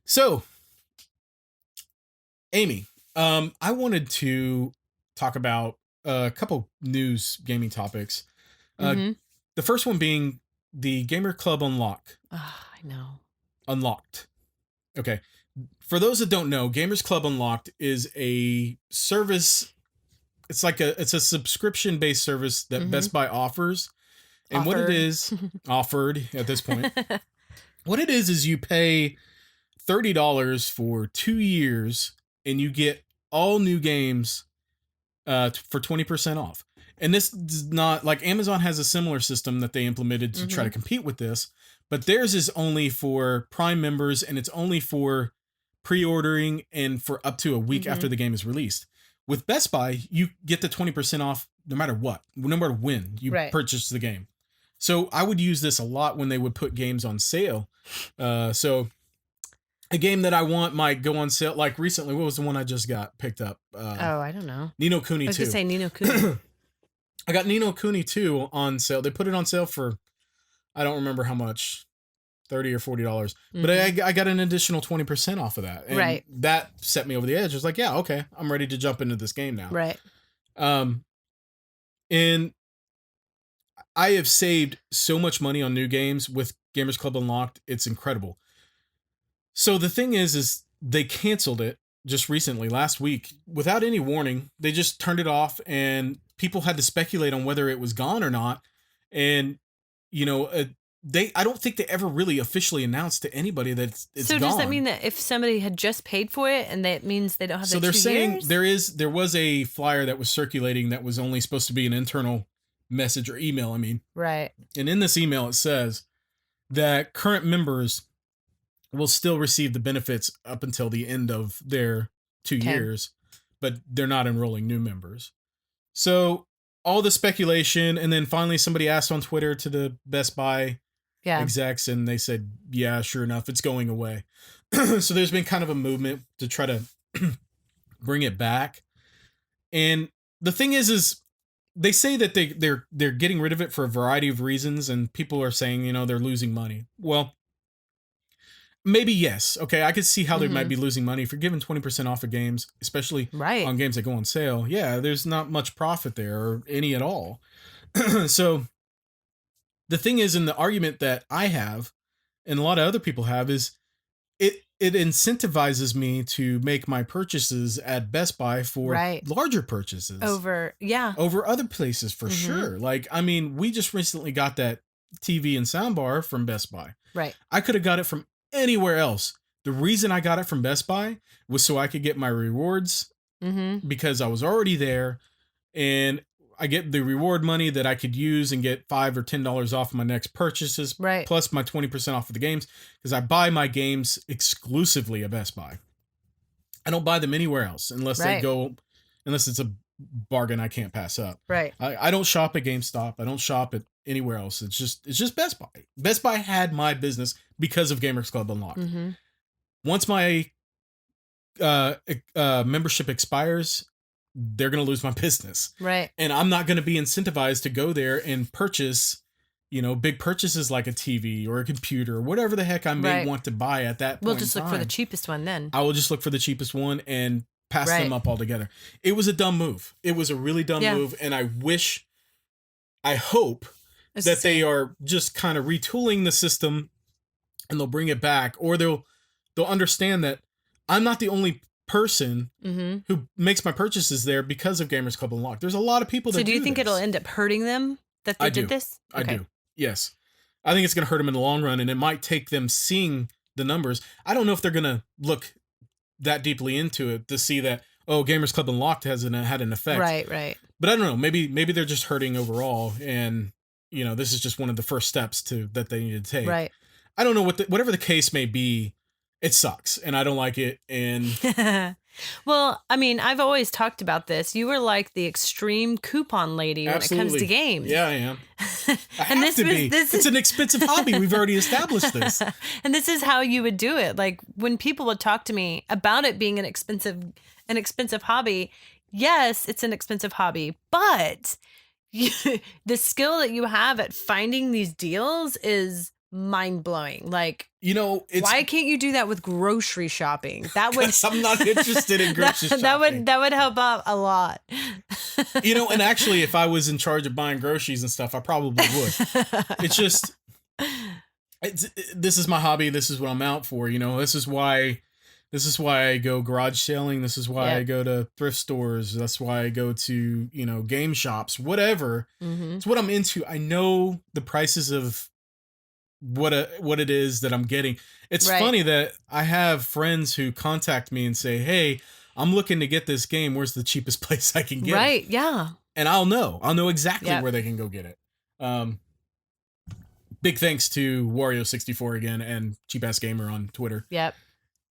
So, Amy, I wanted to talk about a couple news gaming topics. The first one being the Gamer Club Unlock. Oh, I know. Unlocked. Okay. For those that don't know, Gamers Club Unlocked is a service. It's a subscription-based service that Best Buy offers. And what it is, offered at this point, what it is you pay $30 for 2 years and you get all new games for 20% off. And this is not like Amazon has a similar system that they implemented to try to compete with this, but theirs is only for Prime members, and it's only for pre-ordering and for up to a week after the game is released. With Best Buy, you get the 20% off no matter what, no matter when you purchase the game. So I would use this a lot when they would put games on sale. So a game that I want might go on sale. Like recently, what was the one I just got picked up? I don't know. Ni no Kuni 2. I was going to say Ni no Kuni. I got Ni no Kuni 2 on sale. They put it on sale for, I don't remember how much, $30 or $40. But I got an additional 20% off of that. And that set me over the edge. I was like, yeah, okay, I'm ready to jump into this game now. Right. And I have saved so much money on new games with Gamers Club Unlocked. It's incredible. So the thing is they canceled it just recently, last week, without any warning. They just turned it off, and people had to speculate on whether it was gone or not. And, you know, I don't think they ever really officially announced to anybody that it's gone. So does that mean that if somebody had just paid for it, and that means they don't have so their 2 they're saying years? there was a flyer that was circulating that was only supposed to be an internal message or email, Right. And in this email it says that current members will still receive the benefits up until the end of their 2 years, but they're not enrolling new members. So all the speculation, and then finally somebody asked on Twitter to the Best Buy execs, and they said, yeah, sure enough, it's going away. So there's been kind of a movement to try to bring it back. And the thing is they say that they're getting rid of it for a variety of reasons, and people are saying, you know, they're losing money. Well, maybe yes. Okay, I could see how they might be losing money if you're giving 20% off of games, especially on games that go on sale. Yeah, there's not much profit there, or any at all. So the thing is, in the argument that I have, and a lot of other people have, is it incentivizes me to make my purchases at Best Buy for larger purchases over other places for sure. Like, I mean, we just recently got that TV and soundbar from Best Buy. Right. I could have got it from anywhere else. The reason I got it from Best Buy was so I could get my rewards because I was already there, and I get the reward money that I could use and get $5 or $10 off my next purchases, plus my 20% off of the games, because I buy my games exclusively at Best Buy. I don't buy them anywhere else unless it's a bargain I can't pass up. Right. I don't shop at GameStop. I don't shop at anywhere else. It's just Best Buy. Best Buy had my business because of Gamers Club Unlocked. Once my membership expires, they're going to lose my business. Right. And I'm not going to be incentivized to go there and purchase, you know, big purchases like a TV or a computer or whatever the heck I may want to buy at that point. We'll just look for the cheapest one then. I will just look for the cheapest one. And pass them up altogether. It was a dumb move. It was a really dumb move, and I hope that they are just kind of retooling the system, and they'll bring it back, or they'll understand that I'm not the only person who makes my purchases there because of Gamers Club Unlocked. There's a lot of people that do So do you think this. it'll end up hurting them that they did this? Okay. I do. Yes. I think it's going to hurt them in the long run, and it might take them seeing the numbers. I don't know if they're going to look that deeply into it to see that, oh, Gamers Club Unlocked had an effect. Right. But I don't know. Maybe they're just hurting overall, and this is just one of the first steps that they need to take. Right. I don't know whatever the case may be. It sucks, and I don't like it. And well, I mean, I've always talked about this. You were like the extreme coupon lady when it comes to games. Yeah, I am. It's an expensive hobby. We've already established this. And this is how you would do it. Like when people would talk to me about it being an expensive hobby. Yes, it's an expensive hobby, but the skill that you have at finding these deals is mind-blowing. Like, why can't you do that with grocery shopping? That would I'm not interested in grocery shopping. That would help out a lot. And actually, if I was in charge of buying groceries and stuff, I probably would. It's just this is my hobby. This is what I'm out for. This is why I go garage selling. This is why I go to thrift stores. That's why I go to game shops. Whatever. It's what I'm into. I know the prices of what it is that I'm getting. It's funny that I have friends who contact me and say, "Hey, I'm looking to get this game. Where's the cheapest place I can get it?" Right, yeah. And I'll know exactly where they can go get it. Big thanks to Wario64 again and Cheap Ass Gamer on Twitter. Yep.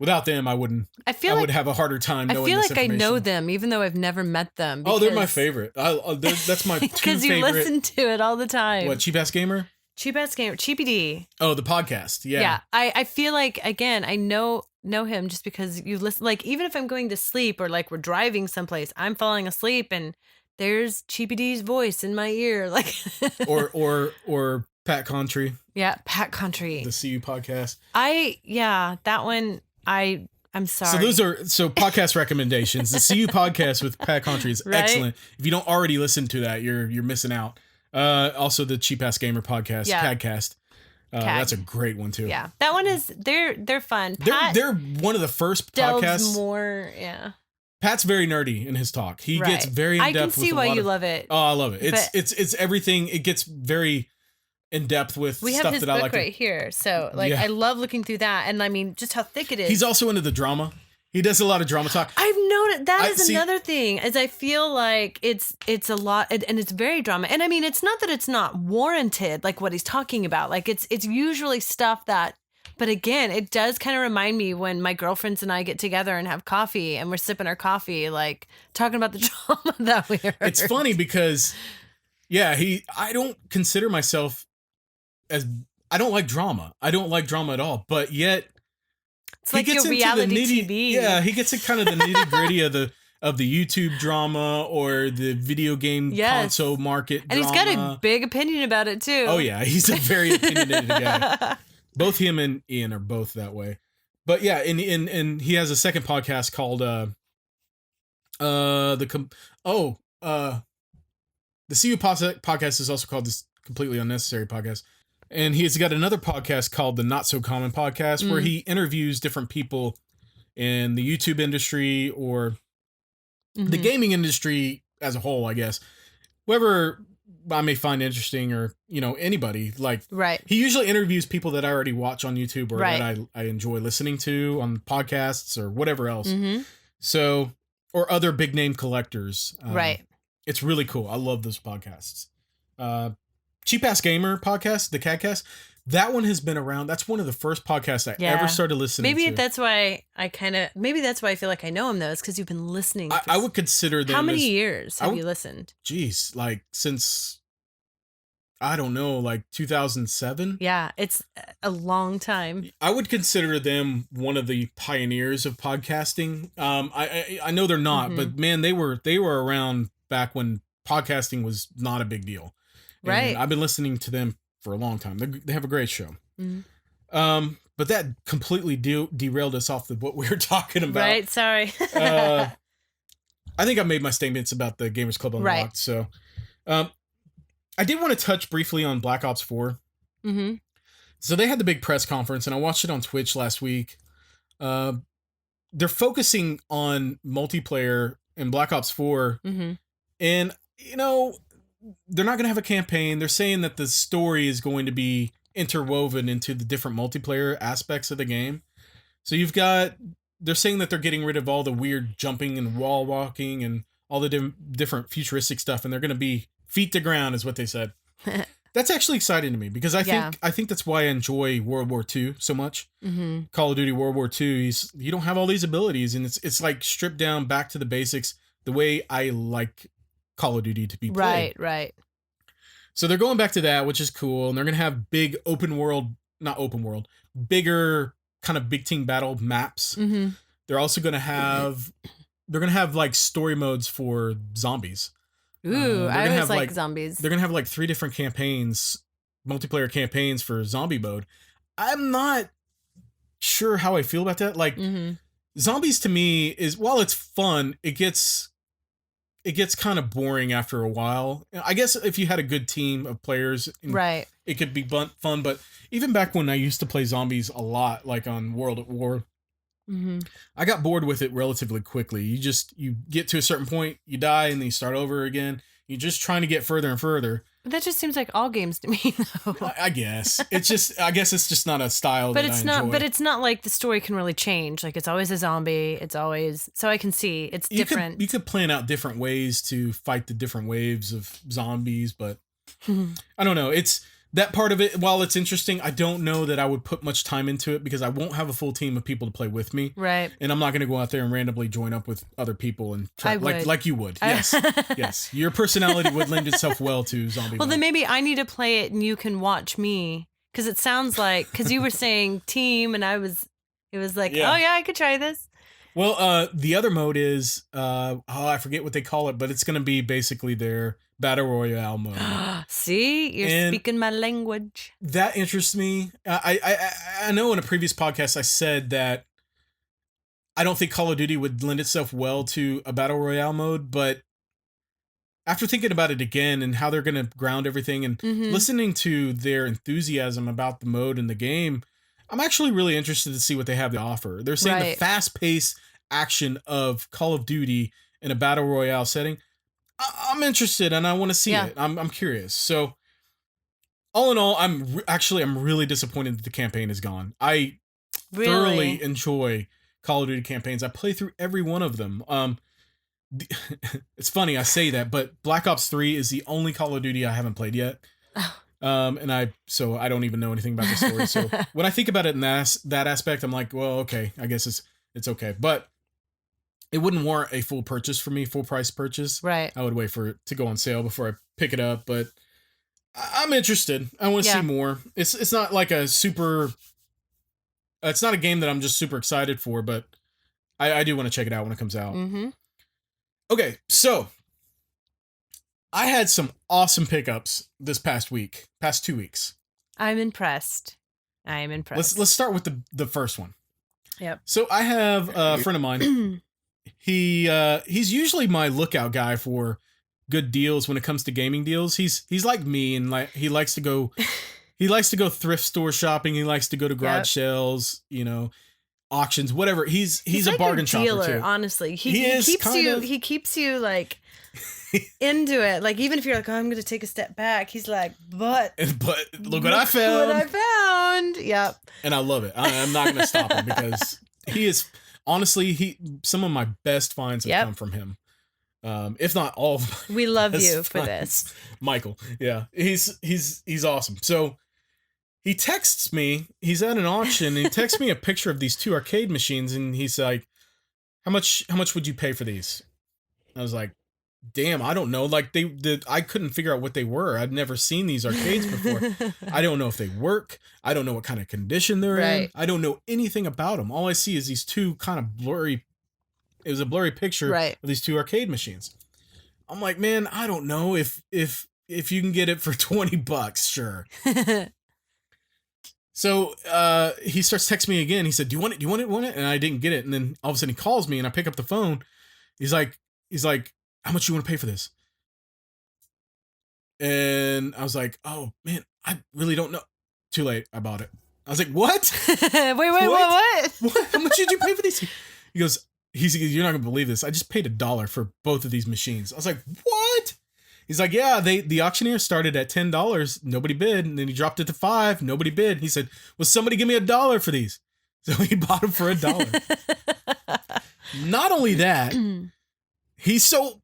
Without them, I would have a harder time knowing this information. I feel like I know them, even though I've never met them. Oh, they're my favorite. That's my two favorite. Because you listen to it all the time. What, Cheap Ass Gamer? Cheap Ass Gamer, Cheapy D. Oh, the podcast. Yeah. Yeah. I feel like, again, I know him just because you listen. Like, even if I'm going to sleep or like we're driving someplace, I'm falling asleep and there's Cheapy D's voice in my ear. Like, or Pat Country. Yeah, Pat Country. The CU podcast. That one. I'm sorry. So podcast recommendations. The CU podcast with Pat Country is excellent. If you don't already listen to that, you're missing out. Also the Cheap Ass Gamer podcast, Cadcast. That's a great one too. Yeah, that one is they're fun. They're one of the first podcasts. More, yeah. Pat's very nerdy in his talk. He gets very in depth. I can see why you love it. Oh, I love it. It's everything. It gets very in depth with stuff that I like. We have his book right here, so I love looking through that, and I mean just how thick it is. He's also into the drama. He does a lot of drama talk. I've noticed that is another thing, as I feel like it's a lot, and it's very drama. And I mean, it's not that it's not warranted, like what he's talking about. Like it's usually stuff that, but again, it does kind of remind me when my girlfriends and I get together and have coffee, and we're sipping our coffee, like talking about the drama that we heard. It's funny because, I don't consider myself I don't like drama. I don't like drama at all, but yet. It's like your reality TV. Yeah, he gets in kind of the nitty gritty of the YouTube drama or the video game console market and drama. He's got a big opinion about it too. Oh yeah, he's a very opinionated guy. Both him and Ian are both that way. But yeah, and he has a second podcast called the CU podcast is also called this Completely Unnecessary podcast. And he's got another podcast called the Not So Common Podcast, where he interviews different people in the YouTube industry or the gaming industry as a whole, I guess. Whoever I may find interesting or, anybody. Like, he usually interviews people that I already watch on YouTube or that I enjoy listening to on podcasts or whatever else. So, or other big name collectors. It's really cool. I love those podcasts. Cheap Ass Gamer podcast, the Cadcast, that one has been around. That's one of the first podcasts I ever started listening to. Maybe that's why I feel like I know him though, is because you've been listening. I would consider them. How many years have you listened? Geez, like since, I don't know, like 2007. Yeah, it's a long time. I would consider them one of the pioneers of podcasting. I know they're not, but man, they were around back when podcasting was not a big deal. And I've been listening to them for a long time. They have a great show. But that completely derailed us off what we were talking about. Right, sorry. I think I made my statements about the Gamers Club Unlocked. Right. So, I did want to touch briefly on Black Ops 4. Mm-hmm. So they had the big press conference, and I watched it on Twitch last week. They're focusing on multiplayer in Black Ops 4, and they're not going to have a campaign. They're saying that the story is going to be interwoven into the different multiplayer aspects of the game. So they're saying that they're getting rid of all the weird jumping and wall walking and all the different futuristic stuff, and they're going to be feet to ground, is what they said. That's actually exciting to me because I think that's why I enjoy World War II so much. Mm-hmm. Call of Duty World War II, you don't have all these abilities, and it's like stripped down back to the basics, the way I like Call of Duty to be played. Right. So they're going back to that, which is cool, and they're gonna have big bigger kind of big team battle maps. Mm-hmm. They're also gonna have like story modes for zombies. Ooh, I always like zombies. They're gonna have like 3 different campaigns, multiplayer campaigns for zombie mode. I'm not sure how I feel about that. Like, zombies to me is, while it's fun, it gets kind of boring after a while. I guess if you had a good team of players, right, it could be fun. But even back when I used to play zombies a lot, like on World at War, I got bored with it relatively quickly. You get to a certain point, you die, and then you start over again. You're just trying to get further and further. But that just seems like all games to me, though. I guess it's just not a style. But that it's I not. enjoy. But it's not like the story can really change. Like, it's always a zombie. It's always, so I can see it's different. You could plan out different ways to fight the different waves of zombies, but I don't know. It's that part of it. While it's interesting, I don't know that I would put much time into it because I won't have a full team of people to play with me. Right. And I'm not going to go out there and randomly join up with other people and try, like you would. Yes. Yes. Your personality would lend itself well to zombie. Well, mode. then maybe I need to play it and you can watch me, because it sounds like, because you were saying team and it was like, oh yeah, I could try this. Well, the other mode is, I forget what they call it, but it's going to be basically their Battle Royale mode. See, you're speaking my language. That interests me. I know in a previous podcast I said that I don't think Call of Duty would lend itself well to a Battle Royale mode, but after thinking about it again and how they're going to ground everything and listening to their enthusiasm about the mode and the game, I'm actually really interested to see what they have to offer. They're saying the fast-paced action of Call of Duty in a Battle Royale setting. I'm interested and I want to see it. I'm curious. So, all in all, I'm really disappointed that the campaign is gone. I thoroughly enjoy Call of Duty campaigns. I play through every one of them. It's funny I say that, but Black Ops 3 is the only Call of Duty I haven't played yet. And I don't even know anything about the story. So when I think about it in that aspect, I'm like, well, okay, I guess it's okay. But it wouldn't warrant a full price purchase. Right. I would wait for it to go on sale before I pick it up, but I'm interested. I want to see more. It's not like it's not a game that I'm just super excited for, but I do want to check it out when it comes out. Mm-hmm. Okay, so I had some awesome pickups this past 2 weeks. I'm impressed. Let's start with the first one. Yep. So I have a friend of mine. He's usually my lookout guy for good deals when it comes to gaming deals. He's like me, and like he likes to go thrift store shopping. He likes to go to garage sales, auctions, whatever. He's a like bargain dealer, shopper too. Honestly, he keeps you like into it. Like, even if you're like, oh, I'm going to take a step back, he's like, but look what I found. Yep. And I love it. I'm not going to stop him because he is honestly some of my best finds have come from him. If not all of my we love you finds. for this, Michael. Yeah, he's awesome. So he texts me. He's at an auction. And he texts me a picture of these 2 arcade machines, and he's like, "How much would you pay for these?" I was like, "Damn, I don't know. Like I couldn't figure out what they were. I'd never seen these arcades before. I don't know if they work. I don't know what kind of condition they're in. I don't know anything about them. All I see is these 2 kind of blurry. It was a blurry picture of these 2 arcade machines. I'm like, man, I don't know if you can get it for $20, sure." So he starts texting me again. He said, "Do you want it? Do you want it? Want it?" And I didn't get it. And then all of a sudden he calls me, and I pick up the phone. He's like, he's like, how much you want to pay for this? And I was like, oh man, I really don't know. Too late. I bought it. I was like, what? Wait, what? What? How much did you pay for these? He goes, you're not gonna believe this. I just paid $1 for both of these machines. I was like, what? He's like, yeah, the auctioneer started at $10. Nobody bid. And then he dropped it to $5. Nobody bid. He said, well, somebody give me $1 for these. So he bought them for $1. Not only that, he's so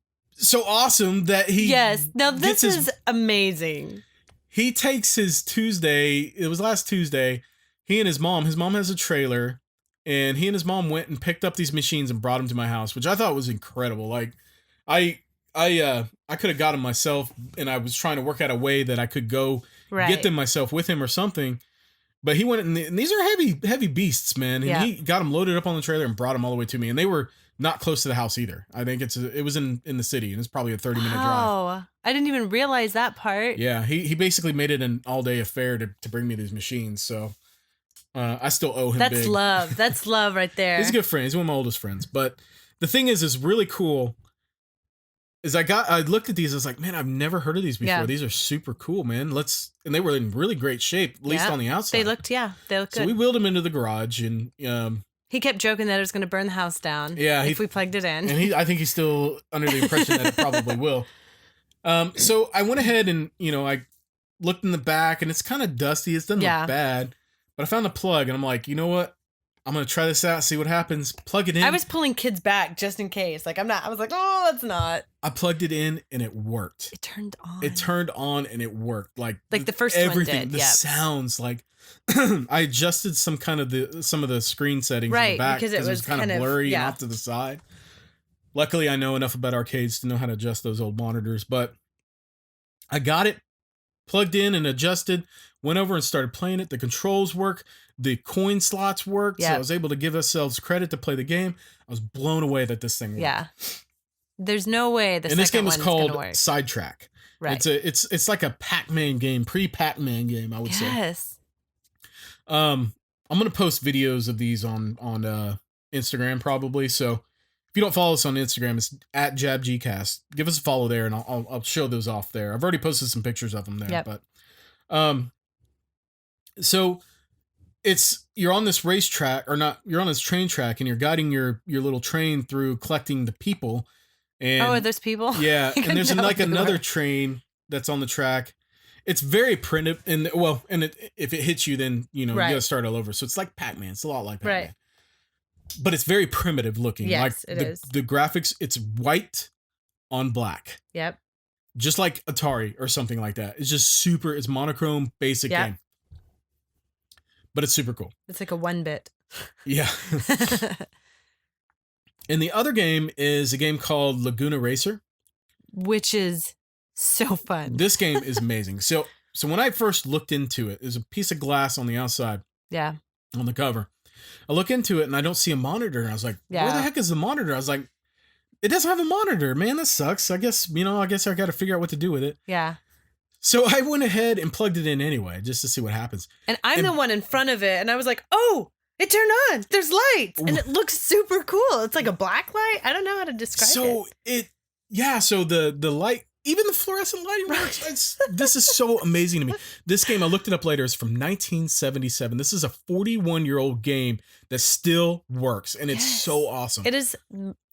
awesome that he now this is amazing. He takes his Tuesday, it was last Tuesday, he and his mom has a trailer, and he and his mom went and picked up these machines and brought them to my house, which I thought was incredible. Like, I could have got them myself, and I was trying to work out a way that I could go get them myself with him or something. But he went, and these are heavy beasts, man. And he got them loaded up on the trailer and brought them all the way to me. And they were not close to the house either. I think it was in the city, and it's probably a 30-minute drive. Oh, I didn't even realize that part. Yeah, he basically made it an all-day affair to bring me these machines. So I still owe him. That's love. That's love right there. He's a good friend. He's one of my oldest friends. But the thing is really cool. Is I looked at these, I was like, man, I've never heard of these before. Yeah. These are super cool, man. And they were in really great shape, at least on the outside. They looked good. So we wheeled them into the garage, and he kept joking that it was going to burn the house down. Yeah, if we plugged it in. And I think he's still under the impression that it probably will. So I went ahead and I looked in the back, and it's kind of dusty. It doesn't look bad, but I found the plug, and I'm like, you know what? I'm going to try this out, see what happens. Plug it in. I was pulling kids back just in case. Like, I was like, oh, that's not. I plugged it in, and it worked. It turned on. It turned on, and it worked. Like the first everything, one did. The sounds, like I adjusted some of the screen settings in the back because it was kind of blurry and off to the side. Luckily, I know enough about arcades to know how to adjust those old monitors, but I got it plugged in and adjusted, went over and started playing it. The controls work. The coin slots worked, so I was able to give ourselves credit to play the game. I was blown away that this thing worked. Yeah. There's no way this game is called Sidetrack. Right. It's like a Pac-Man game, pre-Pac-Man game, I would say. Yes. I'm gonna post videos of these on Instagram probably. So if you don't follow us on Instagram, it's @JabGcast. Give us a follow there, and I'll show those off there. I've already posted some pictures of them there, but so. You're on this racetrack, or not, you're on this train track, and you're guiding your little train through collecting the people. And are those people? Yeah. And there's another train that's on the track. It's very primitive, and if it hits you, then you gotta start all over. So it's like Pac-Man. It's a lot like Pac-Man. Right. But it's very primitive looking. Yes, it is. The graphics, it's white on black. Yep. Just like Atari or something like that. It's just it's monochrome, basic game. But it's super cool. It's like a 1-bit. Yeah. And the other game is a game called Laguna Racer, which is so fun. This game is amazing. So when I first looked into it, there's a piece of glass on the outside. Yeah. On the cover. I look into it and I don't see a monitor. And I was like, where the heck is the monitor? I was like, it doesn't have a monitor, man. That sucks. I guess I got to figure out what to do with it. Yeah. So I went ahead and plugged it in anyway, just to see what happens. And I'm the one in front of it, and I was like, oh, it turned on. There's lights, and it looks super cool. It's like a black light. I don't know how to describe it. So the light, even the fluorescent lighting works. This is so amazing to me. This game, I looked it up later, is from 1977. This is a 41-year-old game that still works, and it's so awesome. It is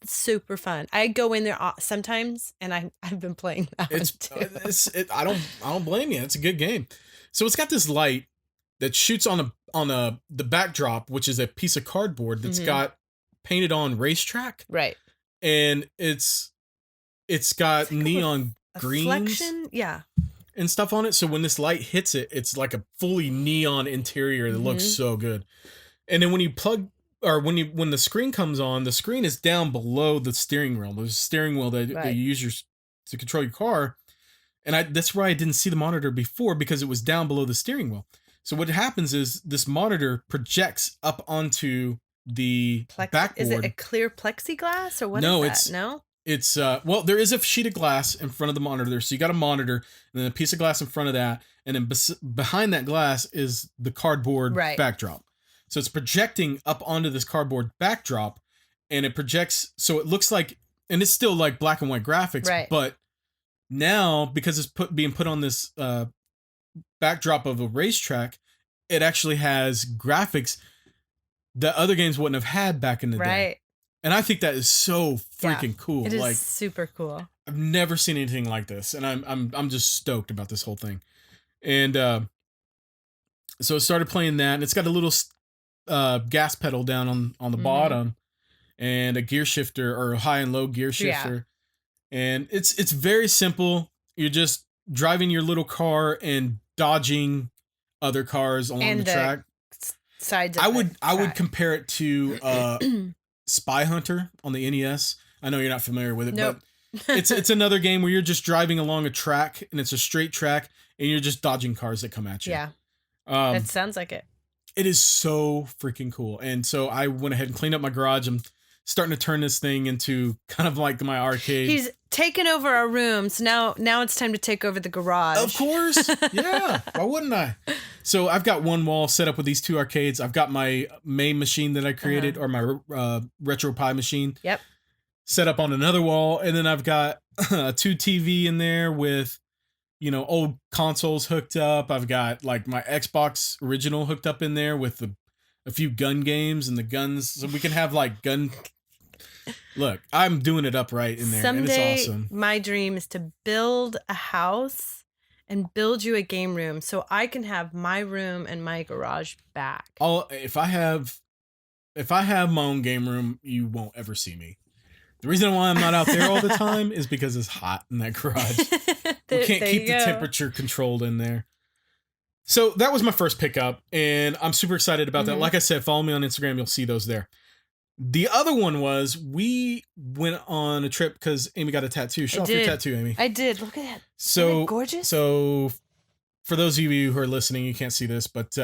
super fun. I go in there sometimes, and I've been playing that one too. I don't blame you. It's a good game. So it's got this light that shoots on the backdrop, which is a piece of cardboard that's got painted on racetrack. Right. And it's got neon greens, reflection, and stuff on it. So when this light hits it, it's like a fully neon interior that looks so good. And then when you plug, or when the screen comes on, the screen is down below the steering wheel. There's a steering wheel that you use to control your car, and that's why I didn't see the monitor before, because it was down below the steering wheel. So what happens is this monitor projects up onto the backboard. Is it a clear plexiglass or what is that? No. It's there is a sheet of glass in front of the monitor. So you got a monitor and then a piece of glass in front of that. And then behind that glass is the cardboard backdrop. So it's projecting up onto this cardboard backdrop, and it projects. So it looks like and it's still like black and white graphics, Right. but now because it's being put on this backdrop of a racetrack, it actually has graphics that other games wouldn't have had back in the day. Right. And I think that is so freaking cool. It is like super cool. I've never seen anything like this, and I'm just stoked about this whole thing. And so I started playing that, and it's got a little gas pedal down on the bottom, and a gear shifter or high and low gear shifter. Yeah. And it's very simple. You're just driving your little car and dodging other cars along the track. Sides of I would compare it to Spy Hunter on the NES. I know you're not familiar with it, nope. but it's another game where you're just driving along a track, and it's a straight track, and you're just dodging cars that come at you. Yeah. That sounds like it. It is so freaking cool. And so I went ahead and cleaned up my garage. I'm starting to turn this thing into kind of like my arcade. He's taken over our room, so now it's time to take over the garage. Of course. Yeah. Why wouldn't I? So I've got one wall set up with these two arcades. I've got my main machine that I created, or my RetroPie machine. Yep. Set up on another wall. And then I've got a 2 TV in there with, old consoles hooked up. I've got like my Xbox original hooked up in there with a few gun games and the guns. So we can have like gun. Look, I'm doing it up right in there. Someday, and it's awesome. My dream is to build a house and build you a game room so I can have my room and my garage back. If I have my own game room, you won't ever see me. The reason why I'm not out there all the time is because it's hot in that garage. We can't keep the temperature controlled in there. So that was my first pickup, and I'm super excited about that. Like I said, follow me on Instagram. You'll see those there. The other one was we went on a trip because Amy got a tattoo. Show off your tattoo, Amy. I did. Look at that. So Isn't it gorgeous? So for those of you who are listening, you can't see this, but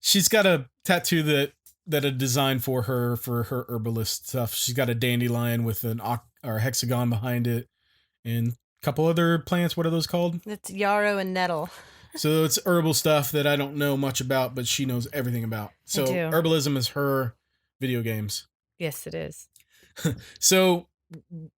she's got a tattoo that I designed for her herbalist stuff. She's got a dandelion with an hexagon behind it, and a couple other plants. What are those called? It's yarrow and nettle. So it's herbal stuff that I don't know much about, but she knows everything about. So herbalism is her video games. Yes, it is. So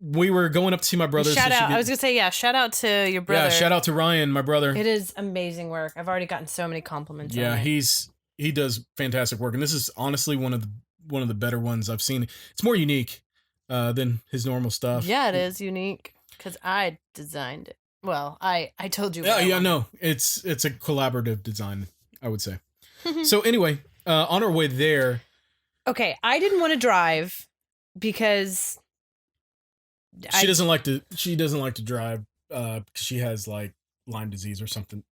we were going up to see my brother. Shout out. I was going to say, shout out to your brother. Yeah, shout out to Ryan, my brother. It is amazing work. I've already gotten so many compliments on it. He does fantastic work, and this is honestly one of the better ones I've seen. It's more unique than his normal stuff. Yeah, it is unique because I designed it. Well, I told you. Yeah, no, it's a collaborative design, I would say. So anyway, on our way there. Okay, I didn't want to drive because she doesn't like to drive because she has like Lyme disease or something.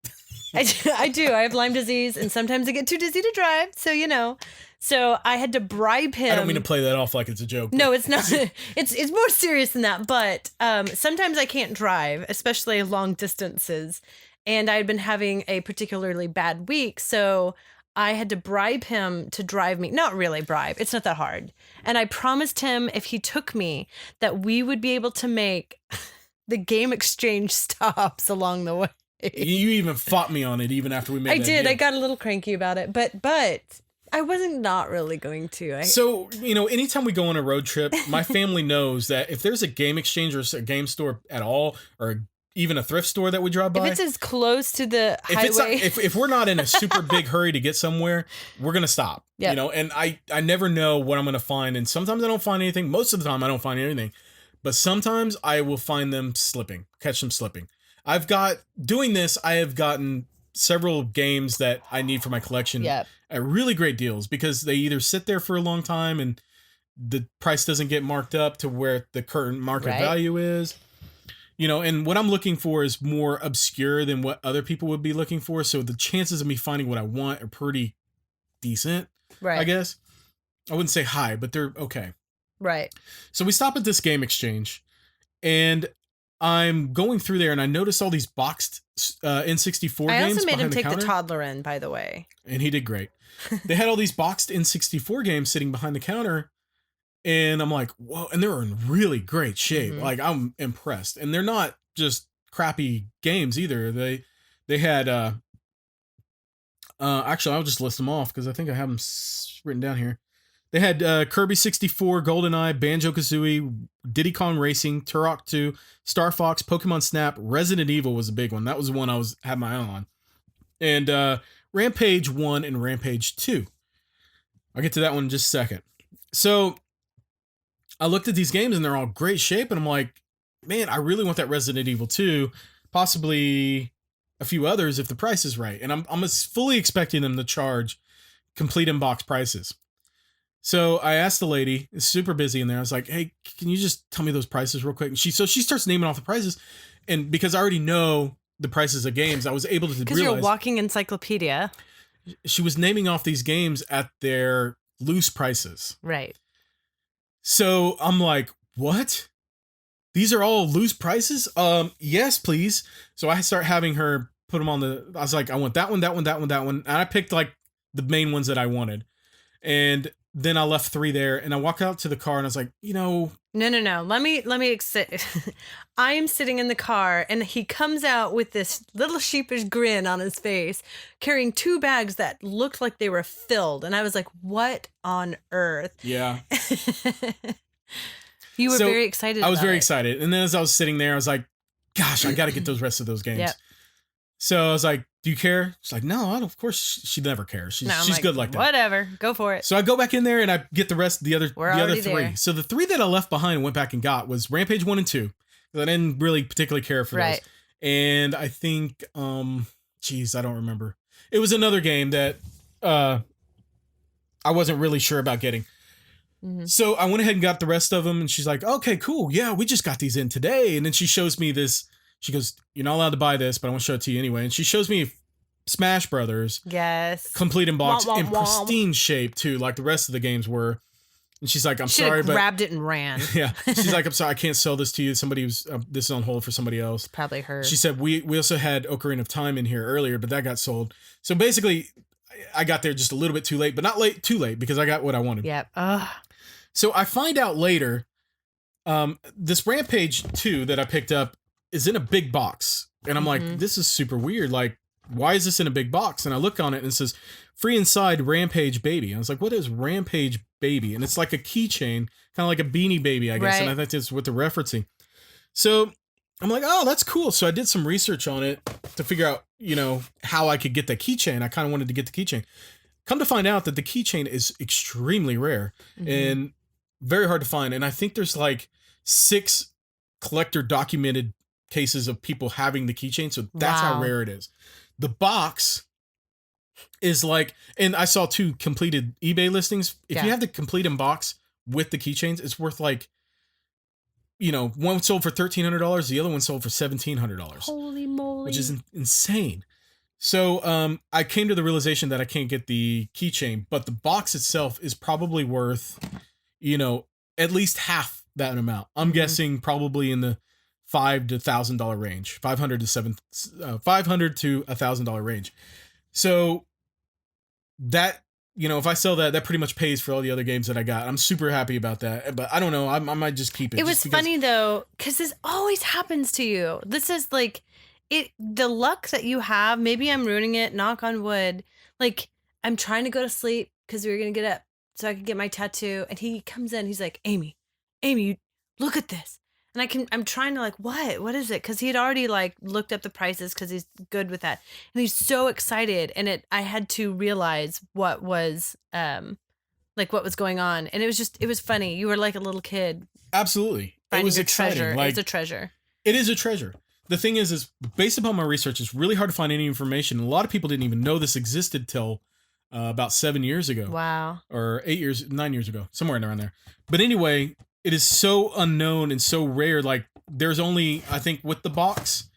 I do. I have Lyme disease, and sometimes I get too dizzy to drive. So so I had to bribe him. I don't mean to play that off like it's a joke. No, it's not. It's more serious than that. But sometimes I can't drive, especially long distances, and I had been having a particularly bad week, so I had to bribe him to drive me. Not really bribe. It's not that hard. And I promised him if he took me that we would be able to make the game exchange stops along the way. You even fought me on it even after we made that deal. I got a little cranky about it, but I wasn't not really going to. So, anytime we go on a road trip, my family knows that if there's a game exchange or a game store at all, or even a thrift store that we drive by. If it's as close to the highway. If we're not in a super big hurry to get somewhere, we're going to stop. Yep. And I never know what I'm going to find. And sometimes I don't find anything. Most of the time I don't find anything. But sometimes I will find them catch them slipping. Doing this, I have gotten several games that I need for my collection at really great deals because they either sit there for a long time and the price doesn't get marked up to where the current market value is. And what I'm looking for is more obscure than what other people would be looking for. So the chances of me finding what I want are pretty decent, I guess. I wouldn't say high, but they're okay. Right. So we stop at this game exchange, and I'm going through there, and I noticed all these boxed N64 games. I also made him take the toddler in, by the way. And he did great. They had all these boxed N64 games sitting behind the counter. And I'm like, whoa, and they're in really great shape. Mm-hmm. Like, I'm impressed. And they're not just crappy games either. They had, actually, I'll just list them off because I think I have them written down here. They had Kirby 64, GoldenEye, Banjo-Kazooie, Diddy Kong Racing, Turok 2, Star Fox, Pokemon Snap, Resident Evil was a big one. That was the one I had my eye on. And Rampage 1 and Rampage 2. I'll get to that one in just a second. So I looked at these games and they're all great shape, and I'm like, man, I really want that Resident Evil 2, possibly a few others if the price is right. And I'm fully expecting them to charge complete in-box prices. So I asked the lady, it's super busy in there. I was like, hey, can you just tell me those prices real quick? And she starts naming off the prices. And because I already know the prices of games, I was able to realize. Because you're a walking encyclopedia. She was naming off these games at their loose prices. Right. So I'm like, what? These are all loose prices? Yes, please. So I start having her put them on I was like, I want that one, that one, that one, that one. And I picked like the main ones that I wanted. And then I left 3 there, and I walk out to the car, and I was like, No. Let me I am sitting in the car, and he comes out with this little sheepish grin on his face, carrying 2 bags that looked like they were filled. And I was like, what on earth? Yeah. You were very excited. I was very excited. And then as I was sitting there, I was like, gosh, I got to get those rest of those games. Yep. So I was like, do you care? She's like, no, of course she never cares. She's like, good like that. Whatever, go for it. So I go back in there and I get the rest, the other 3. There. So the 3 that I left behind and went back and got was Rampage 1 and 2. I didn't really particularly care for those. And I think, I don't remember. It was another game that I wasn't really sure about getting. Mm-hmm. So I went ahead and got the rest of them, and she's like, okay, cool. Yeah, we just got these in today. And then she shows me this. She goes, you're not allowed to buy this, but I want to show it to you anyway. And she shows me Smash Brothers. Yes. Complete in box in pristine shape, too, like the rest of the games were. And she's like, I'm sorry, but... grabbed it and ran. Yeah. She's like, I'm sorry, I can't sell this to you. Somebody was... this is on hold for somebody else. Probably her. She said, we also had Ocarina of Time in here earlier, but that got sold. So basically, I got there just a little bit too late, but not too late, because I got what I wanted. Yep. So I find out later, this Rampage 2 that I picked up is in a big box. And I'm like, this is super weird. Like, why is this in a big box? And I look on it and it says, free inside Rampage Baby. And I was like, what is Rampage Baby? And it's like a keychain, kind of like a Beanie Baby, I guess. Right. And I think that's what they're referencing. So I'm like, oh, that's cool. So I did some research on it to figure out, how I could get the keychain. I kind of wanted to get the keychain. Come to find out that the keychain is extremely rare and very hard to find. And I think there's like 6 collector documented cases of people having the keychain. So that's how rare it is. The box is like, and I saw 2 completed eBay listings. If you have the complete in box with the keychains, it's worth like, one sold for $1,300. The other one sold for $1,700. Holy moly. Which is insane. So I came to the realization that I can't get the keychain, but the box itself is probably worth, at least half that amount. I'm guessing probably in the $500 to $1,000 range, $500 to $1,000 range. So that, if I sell that, that pretty much pays for all the other games that I got. I'm super happy about that, but I don't know. I might just keep it. It was funny though, because this always happens to you. This is like the luck that you have. Maybe I'm ruining it. Knock on wood. Like, I'm trying to go to sleep because we were going to get up so I could get my tattoo. And he comes in. He's like, Amy, look at this. And I'm trying to like, what is it? Because he had already like looked up the prices because he's good with that. And he's so excited. And I had to realize what was going on. And it was funny. You were like a little kid. Absolutely. It was exciting. Treasure. Like, it was a treasure. It is a treasure. The thing is based upon my research, it's really hard to find any information. A lot of people didn't even know this existed till about 7 years ago. Wow. Or 9 years ago, somewhere around there. But anyway, it is so unknown and so rare. Like, there's only, I think, with the box,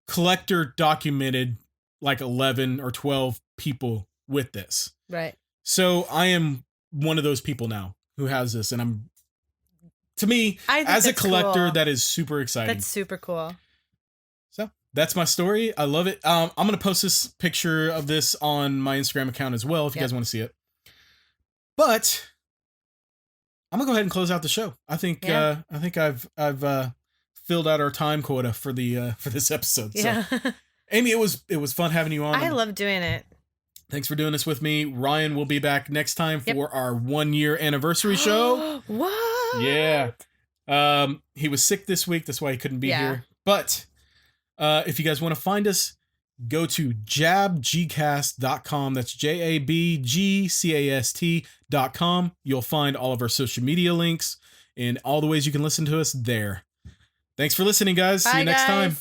collector documented like 11 or 12 people with this. Right. So I am one of those people now who has this, and to me, as a collector, cool. That is super exciting. That's super cool. So that's my story. I love it. I'm going to post this picture of this on my Instagram account as well, if you guys want to see it. But I'm gonna go ahead and close out the show. I think I've filled out our time quota for the for this episode. So. Yeah. Amy, it was fun having you on. I love doing it. Thanks for doing this with me. Ryan will be back next time for our 1-year anniversary show. What? Yeah. He was sick this week. That's why he couldn't be here. But if you guys want to find us, go to jabgcast.com. That's JABGCAST.com. You'll find all of our social media links and all the ways you can listen to us there. Thanks for listening, guys. Bye, See you next guys. time.